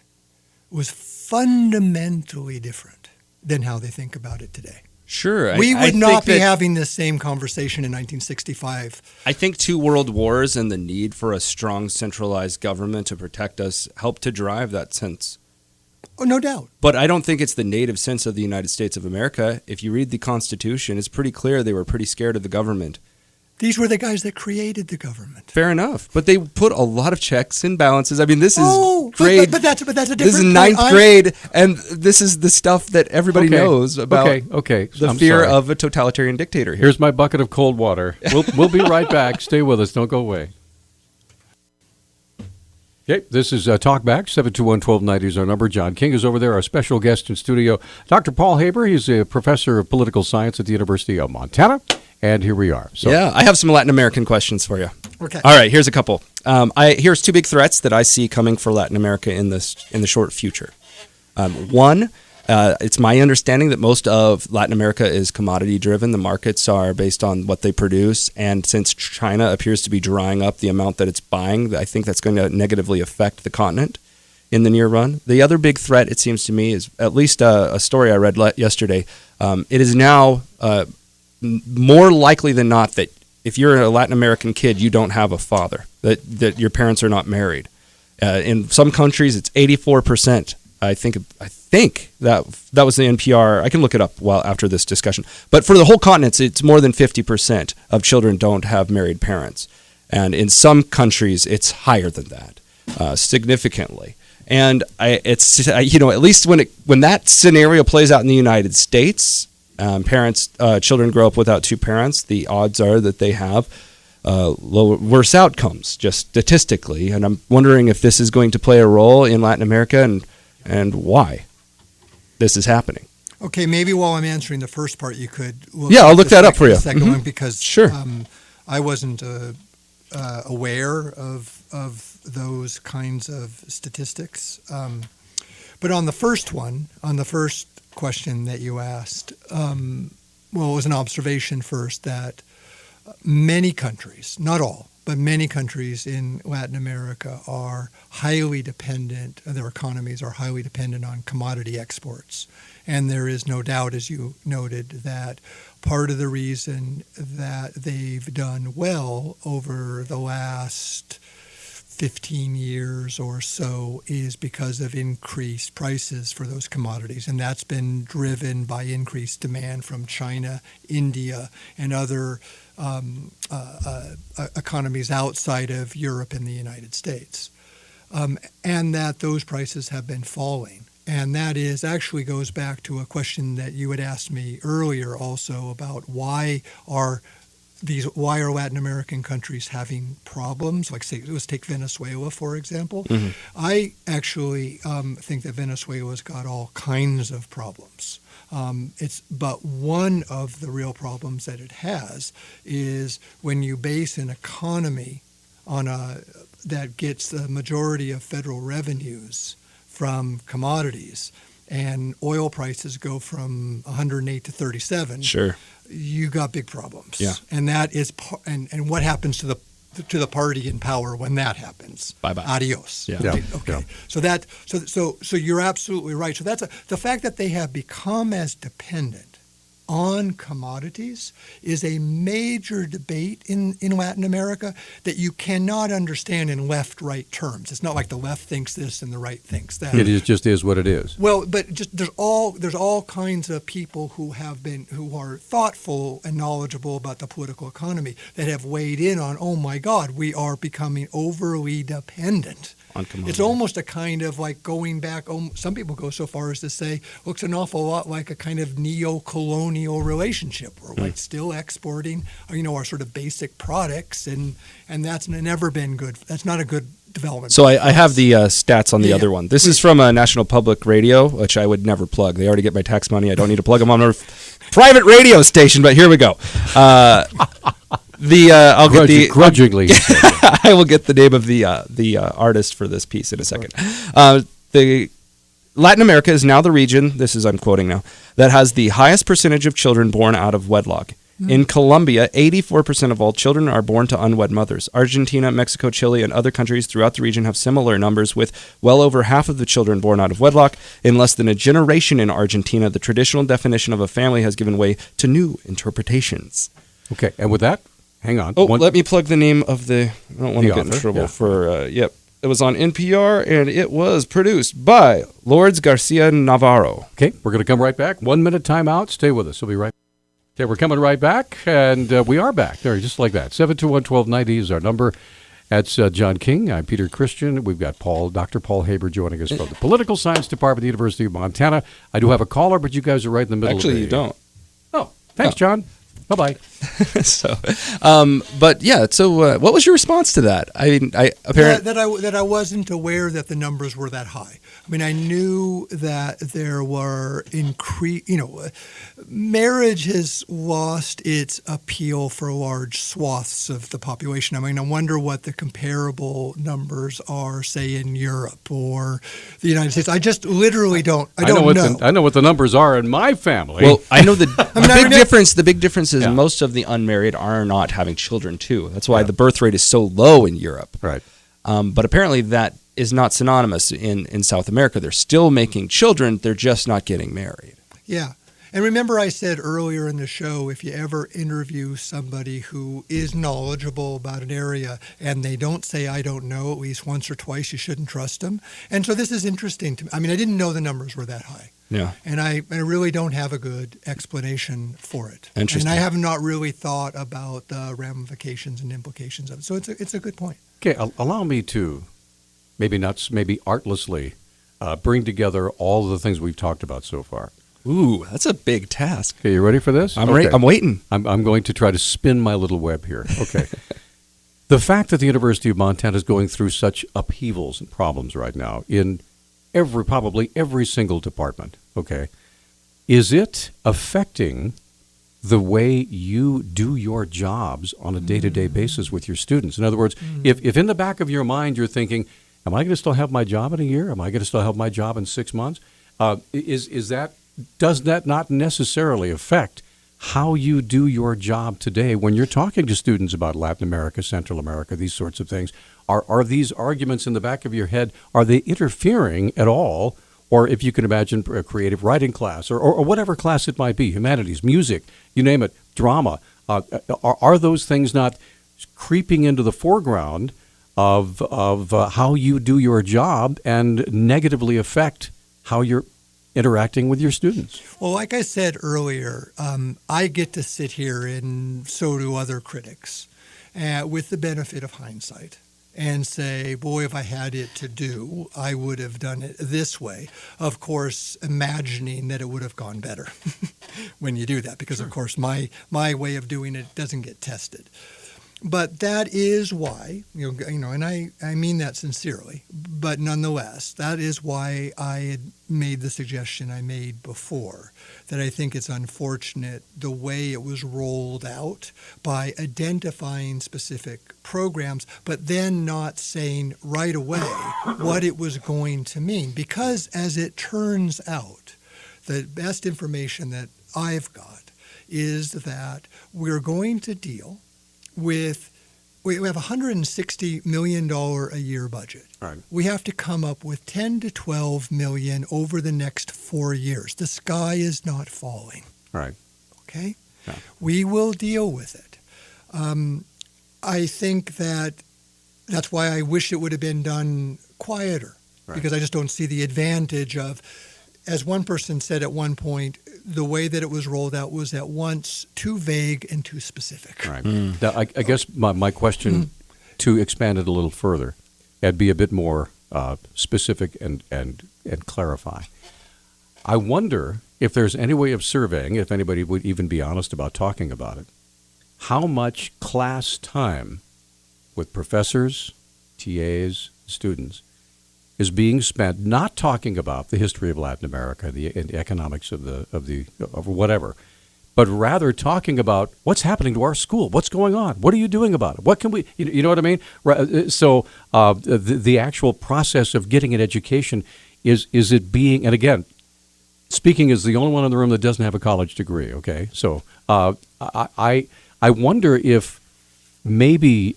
was fundamentally different than how they think about it today. Sure. We would not be having this same conversation in 1965. I think 2 world wars and the need for a strong centralized government to protect us helped to drive that sense. Oh, no doubt. But I don't think it's the native sense of the United States of America. If you read the Constitution, it's pretty clear they were pretty scared of the government. These were the guys that created the government. Fair enough. But they put a lot of checks and balances. I mean, this is grade. But that's a different This is ninth grade, and this is the stuff that everybody knows about the fear of a totalitarian dictator here. Here's my bucket of cold water. We'll be right back. Stay with us. Don't go away. Okay, this is Talkback. 721-1290 is our number. John King is over there, our special guest in studio. Dr. Paul Haber, he's a professor of political science at the University of Montana. And here we are. So, yeah, I have some Latin American questions for you. Okay. All right, here's a couple. Here's 2 big threats that I see coming for Latin America in the short future. One, it's my understanding that most of Latin America is commodity driven. The markets are based on what they produce, and since China appears to be drying up the amount that it's buying, I think that's going to negatively affect the continent in the near run. The other big threat, it seems to me, is at least a story I read yesterday. It is now more likely than not that if you're a Latin American kid, you don't have a father, that your parents are not married. In some countries, it's 84%. I think that was the NPR. I can look it up after this discussion. But for the whole continent, it's more than 50% of children don't have married parents. And in some countries, it's higher than that, significantly. And at least when that scenario plays out in the United States, children grow up without 2 parents, the odds are that they have worse outcomes, just statistically. And I'm wondering if this is going to play a role in Latin America and why this is happening. Okay, maybe while I'm answering the first part, you could I'll look that up for you. The second one, because sure. I wasn't aware of those kinds of statistics. But on the first question that you asked, it was an observation first that many countries, not all, but many countries in Latin America are highly dependent, their economies are highly dependent on commodity exports. And there is no doubt, as you noted, that part of the reason that they've done well over the last 15 years or so is because of increased prices for those commodities. And that's been driven by increased demand from China, India, and other economies outside of Europe and the United States. And that those prices have been falling. And that actually goes back to a question that you had asked me earlier also about why are Latin American countries having problems? Like, say, let's take Venezuela, for example. Mm-hmm. I actually think that Venezuela's got all kinds of problems. But one of the real problems that it has is when you base an economy on that gets the majority of federal revenues from commodities, and oil prices go from 108 to 37, Sure. you got big problems. Yeah. And that is and what happens to the party in power when that happens? Bye-bye. Adios. Yeah. Right? Yeah. Okay. Yeah. So you're absolutely right. So the fact that they have become as dependent on commodities is a major debate in Latin America that you cannot understand in left-right terms. It's not like the left thinks this and the right thinks that. Just is what it is. Well, but just there's all kinds of people who are thoughtful and knowledgeable about the political economy that have weighed in on, oh my God, we are becoming overly dependent. On commodities. It's almost a kind of like going back. Some people go so far as to say looks an awful lot like a kind of neo-colonial relationship. We're like still exporting, our sort of basic products, and that's never been good. That's not a good development. So I have the stats on the Yeah, other one. This is from National Public Radio, which I would never plug. They already get my tax money. I don't need to plug them on a private radio station. But here we go. I'll get the grudgingly. I will get the name of the artist for this piece in a second. The Latin America is now the region, I'm quoting now, that has the highest percentage of children born out of wedlock. In Colombia, 84% of all children are born to unwed mothers. Argentina, Mexico, Chile, and other countries throughout the region have similar numbers, with well over half of the children born out of wedlock. In less than a generation in Argentina, the traditional definition of a family has given way to new interpretations. Okay, and with that, hang on. Let me plug the name of I don't want to get in author, trouble yeah. for, It was on NPR, and it was produced by Lourdes Garcia Navarro. Okay, we're going to come right back. 1 minute timeout. Stay with us. We'll be right back. Okay, we're coming right back, and we are back. There, just like that. 721-1290 is our number. That's John King. I'm Peter Christian. We've got Dr. Paul Haber joining us from the Political Science Department of the University of Montana. I do have a caller, but you guys are right in the middle of Actually, you don't. Oh, thanks, John. Bye-bye. What was your response to that? I mean, that I wasn't aware that the numbers were that high. I mean, I knew that there were marriage has lost its appeal for large swaths of the population. I mean, I wonder what the comparable numbers are, say, in Europe or the United States. I just literally don't. I don't know. I know what the numbers are in my family. Well, I know the big difference. The big difference is most of the unmarried are not having children too. That's why the birth rate is so low in Europe. Right. But apparently that is not synonymous in South America. They're still making children. They're just not getting married. Yeah. And remember I said earlier in the show, if you ever interview somebody who is knowledgeable about an area and they don't say, I don't know, at least once or twice, you shouldn't trust them. And so this is interesting to me. I mean, I didn't know the numbers were that high. Yeah. And I really don't have a good explanation for it. Interesting. And I have not really thought about the ramifications and implications of it. So it's a good point. Okay, allow me to, maybe artlessly, bring together all of the things we've talked about so far. Ooh, that's a big task. Okay, you ready for this? I'm waiting. I'm going to try to spin my little web here. Okay. The fact that the University of Montana is going through such upheavals and problems right now in probably every single department, okay, is it affecting the way you do your jobs on a day-to-day basis with your students? In other words, if in the back of your mind you're thinking, am I going to still have my job in a year? Am I going to still have my job in 6 months? Does that not necessarily affect how you do your job today when you're talking to students about Latin America, Central America, these sorts of things? Are these arguments in the back of your head, are they interfering at all? Or if you can imagine a creative writing class or whatever class it might be, humanities, music, you name it, drama, are those things not creeping into the foreground of how you do your job and negatively affect how you're interacting with your students? Well, like I said earlier, I get to sit here, and so do other critics, with the benefit of hindsight, and say, boy, if I had it to do, I would have done it this way. Of course, imagining that it would have gone better when you do that, because, of course, my way of doing it doesn't get tested. But that is why, and I mean that sincerely, but nonetheless, that is why I had made the suggestion I made before, that I think it's unfortunate the way it was rolled out by identifying specific programs, but then not saying right away what it was going to mean. Because as it turns out, the best information that I've got is that we're going to deal with, we have a $160 million a year budget. Right. We have to come up with 10 to 12 million over the next 4 years. The sky is not falling. Right. Okay? Yeah. We will deal with it. I think that's why I wish it would have been done quieter, because I just don't see the advantage of, as one person said at one point, the way that it was rolled out was at once too vague and too specific. Right. Now, I guess my question, to expand it a little further, and be a bit more specific and clarify. I wonder if there's any way of surveying, if anybody would even be honest about talking about it, how much class time with professors, TAs, students is being spent not talking about the history of Latin America, the economics of whatever, but rather talking about what's happening to our school, what's going on, what are you doing about it, what can we, you know what I mean? So the actual process of getting an education is it being, and again, speaking as the only one in the room that doesn't have a college degree. Okay, so I wonder if maybe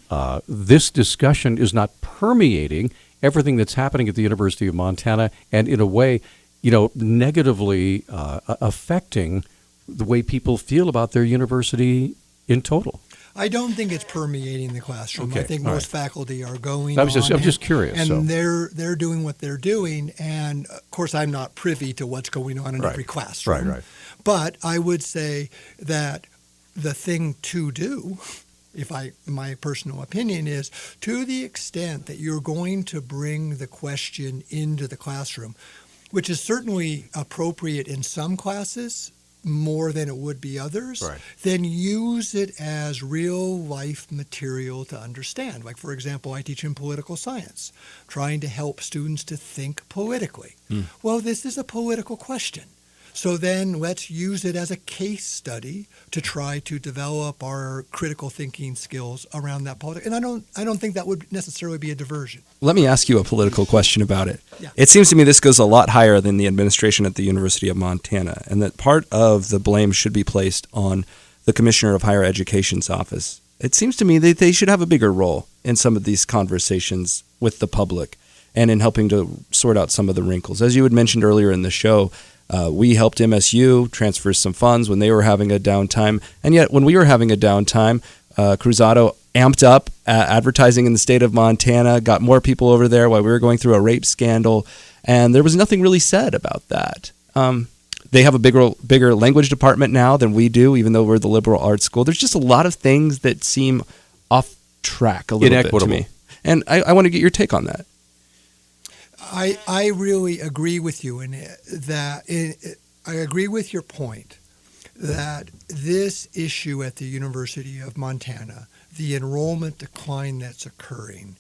this discussion is not permeating everything that's happening at the University of Montana, and in a way, negatively affecting the way people feel about their university in total. I don't think it's permeating the classroom. Okay. I think most faculty are going I'm just curious. And they're doing what they're doing. And, of course, I'm not privy to what's going on in every classroom. Right. But I would say that the thing to do, my personal opinion is, to the extent that you're going to bring the question into the classroom, which is certainly appropriate in some classes more than it would be others, then use it as real life material to understand. Like, for example, I teach in political science, trying to help students to think politically. Well, this is a political question. So then let's use it as a case study to try to develop our critical thinking skills around that politics. And I don't think that would necessarily be a diversion. Let me ask you a political question about it. Yeah. It seems to me this goes a lot higher than the administration at the University of Montana, and that part of the blame should be placed on the Commissioner of Higher Education's office. It seems to me that they should have a bigger role in some of these conversations with the public and in helping to sort out some of the wrinkles. As you had mentioned earlier in the show, we helped MSU transfer some funds when they were having a downtime. And yet when we were having a downtime, Cruzado amped up advertising in the state of Montana, got more people over there while we were going through a rape scandal. And there was nothing really said about that. They have a bigger language department now than we do, even though we're the liberal arts school. There's just a lot of things that seem off track a little bit to me. And I want to get your take on that. I really agree with you in that. I agree with your point that this issue at the University of Montana, the enrollment decline that's occurring,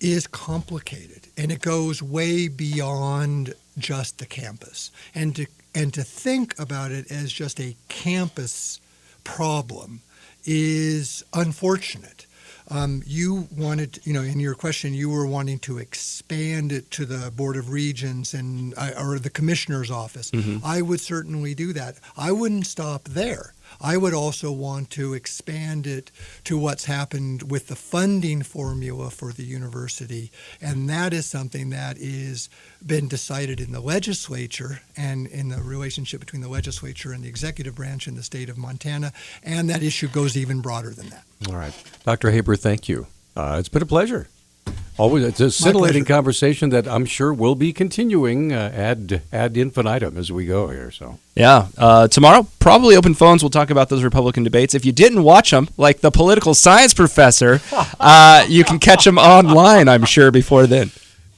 is complicated, and it goes way beyond just the campus. And to think about it as just a campus problem is unfortunate. You wanted, in your question, you were wanting to expand it to the Board of Regents or the Commissioner's office. Mm-hmm. I would certainly do that. I wouldn't stop there. I would also want to expand it to what's happened with the funding formula for the university, and that is something that is been decided in the legislature and in the relationship between the legislature and the executive branch in the state of Montana, and that issue goes even broader than that. All right. Dr. Haber, thank you. It's been a pleasure. Always, it's a scintillating conversation that I'm sure will be continuing ad infinitum as we go here. So tomorrow, probably open phones. We'll talk about those Republican debates. If you didn't watch them, like the political science professor, you can catch them online, I'm sure, before then.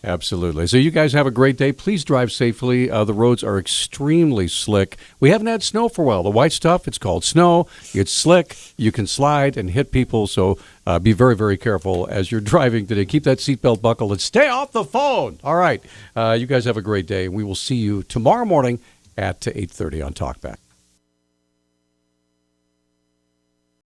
Absolutely. So you guys have a great day. Please drive safely. The roads are extremely slick. We haven't had snow for a while. The white stuff, it's called snow. It's slick. You can slide and hit people. So be very, very careful as you're driving today. Keep that seatbelt buckled and stay off the phone. All right. You guys have a great day. We will see you tomorrow morning at 8:30 on Talkback.